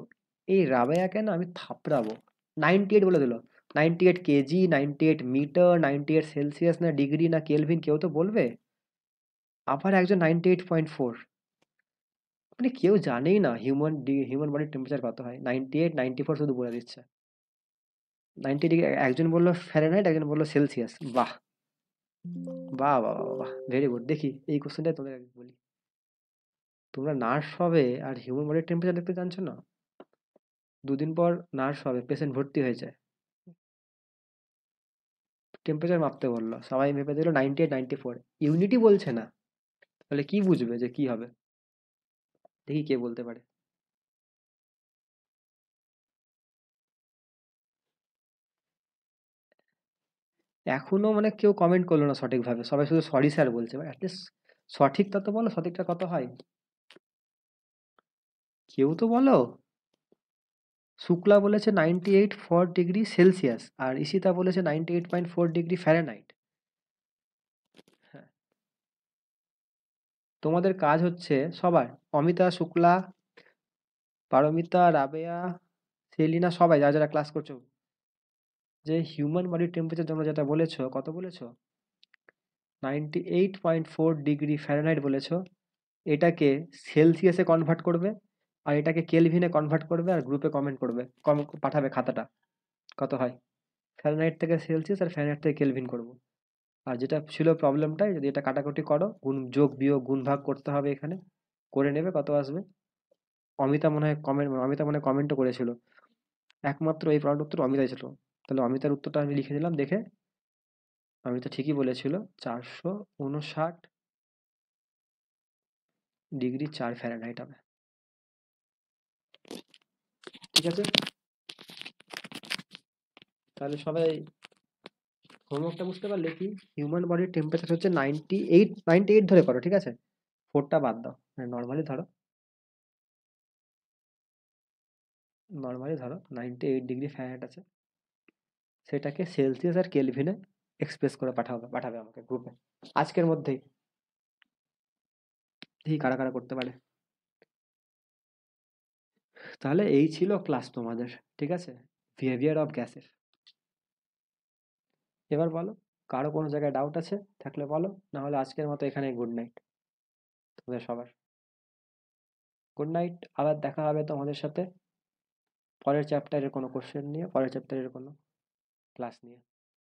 [SPEAKER 2] এই রাবেয়াকে না আমি থাপড়াবো। 98 বলে দিল। 98 কেজি, 98 মিটার, 98 সেলসিয়াস না ডিগ্রি না কেলভিন, কেউ তো বলবে। আবার একজন 98.4। মানে কেউ জানেই না হিউম্যান বডির টেম্পারেচার কত হয়। 98, 94 শুধু বলে দিচ্ছে। 90 ডিগ্রি একজন বললো ফ্যারেনহাইট, একজন বললো সেলসিয়াস। বাহ বাহ বাহ বাহ বাহ, ভেরি গুড। দেখি এই কোশ্চেনটাই তোমাদের আগে বলি। তোমরা নার্স হবে আর হিউম্যান বডির টেম্পারেচার দেখতে জানছো না? দুদিন পর নার্স হবে, পেশেন্ট ভর্তি হয়ে যায়, টেম্পারেচার মাপতে বললো, সবাই মেপে দিল 98, 94, ইউনিটই বলছে না। তাহলে কি বুঝবে যে কি হবে? দেখি কে বলতে পারে। এখনো মানে কেউ কমেন্ট করলো না সঠিকভাবে, সবাই শুধু সরি স্যার বলছে। অ্যাটলিস্ট সঠিকটা তো বলো, সঠিকটা কত হয়? কেউ তো বলো। শুক্লা বলেছে 98.4 ডিগ্রি সেলসিয়াস, আর ঈশিতা বলেছে 98.4 ডিগ্রি ফ্যারেনহাইট। হ্যাঁ, তোমাদের কাজ হচ্ছে সবার, অমিতা, শুক্লা, পারমিতা, রাবেয়া, সেলিনা, সবাই যারা যারা ক্লাস করছো, যে হিউম্যান বডির টেম্পারেচার তোমরা যেটা বলেছো, কত বলেছো? 98.4 ডিগ্রি ফ্যারেনহাইট বলেছো। এটাকে সেলসিয়াসে কনভার্ট করবে, আর এটাকে কেলভিনে কনভার্ট করবে, আর গ্রুপে কমেন্ট করবে, পাঠাবে খাতাটা কত হয়। ফ্যারেনহাইট থেকে সেলসিয়াস আর ফ্যারেনহাইট থেকে কেলভিন করবো। আর যেটা ছিল প্রবলেমটাই, যদি এটা কাটাকুটি করো, গুণ যোগ বিয়োগ গুণ ভাগ করতে হবে, এখানে করে নেবে কত আসবে। অমিতা মনে হয় কমেন্টও করেছিল। একমাত্র এই প্রশ্নের উত্তর অমিতাই ছিল। তাহলে অমিতার উত্তরটা আমি লিখে দিলাম দেখে। অমিতা ঠিকই বলেছিল, 459 ডিগ্রি 4 ফ্যারেনহাইট হবে। ঠিক আছে, তাহলে সবাই হোমওয়ার্কটা বুঝতে পারলে কি? হিউম্যান বডির টেম্পারেচার হচ্ছে 98 ধরে করো, ঠিক আছে? 4টা বাদ দাও, নর্মালি ধরো 98 ডিগ্রি ফ্যারেনহাইট আছে, সেটাকে সেলসিয়াস আর কেলভিনে এক্সপ্রেস করে পাঠাবে আমাকে গ্রুপে আজকের মধ্যেই। দেখি কারা কারা করতে পারে। তাহলে এই ছিল ক্লাস তোমাদের, ঠিক আছে, বিহেভিয়ার অফ গ্যাসের। এবার বলো, কারো কোনো জায়গায় ডাউট আছে থাকলে বলো, না হলে আজকের মতো এখানে গুড নাইট তোমাদের সবার। গুড নাইট, আবার দেখা হবে তোমাদের সাথে পরের চ্যাপ্টারের কোনো কোশ্চেন নিয়ে, পরের চ্যাপ্টারের কোনো ক্লাস নিয়ে।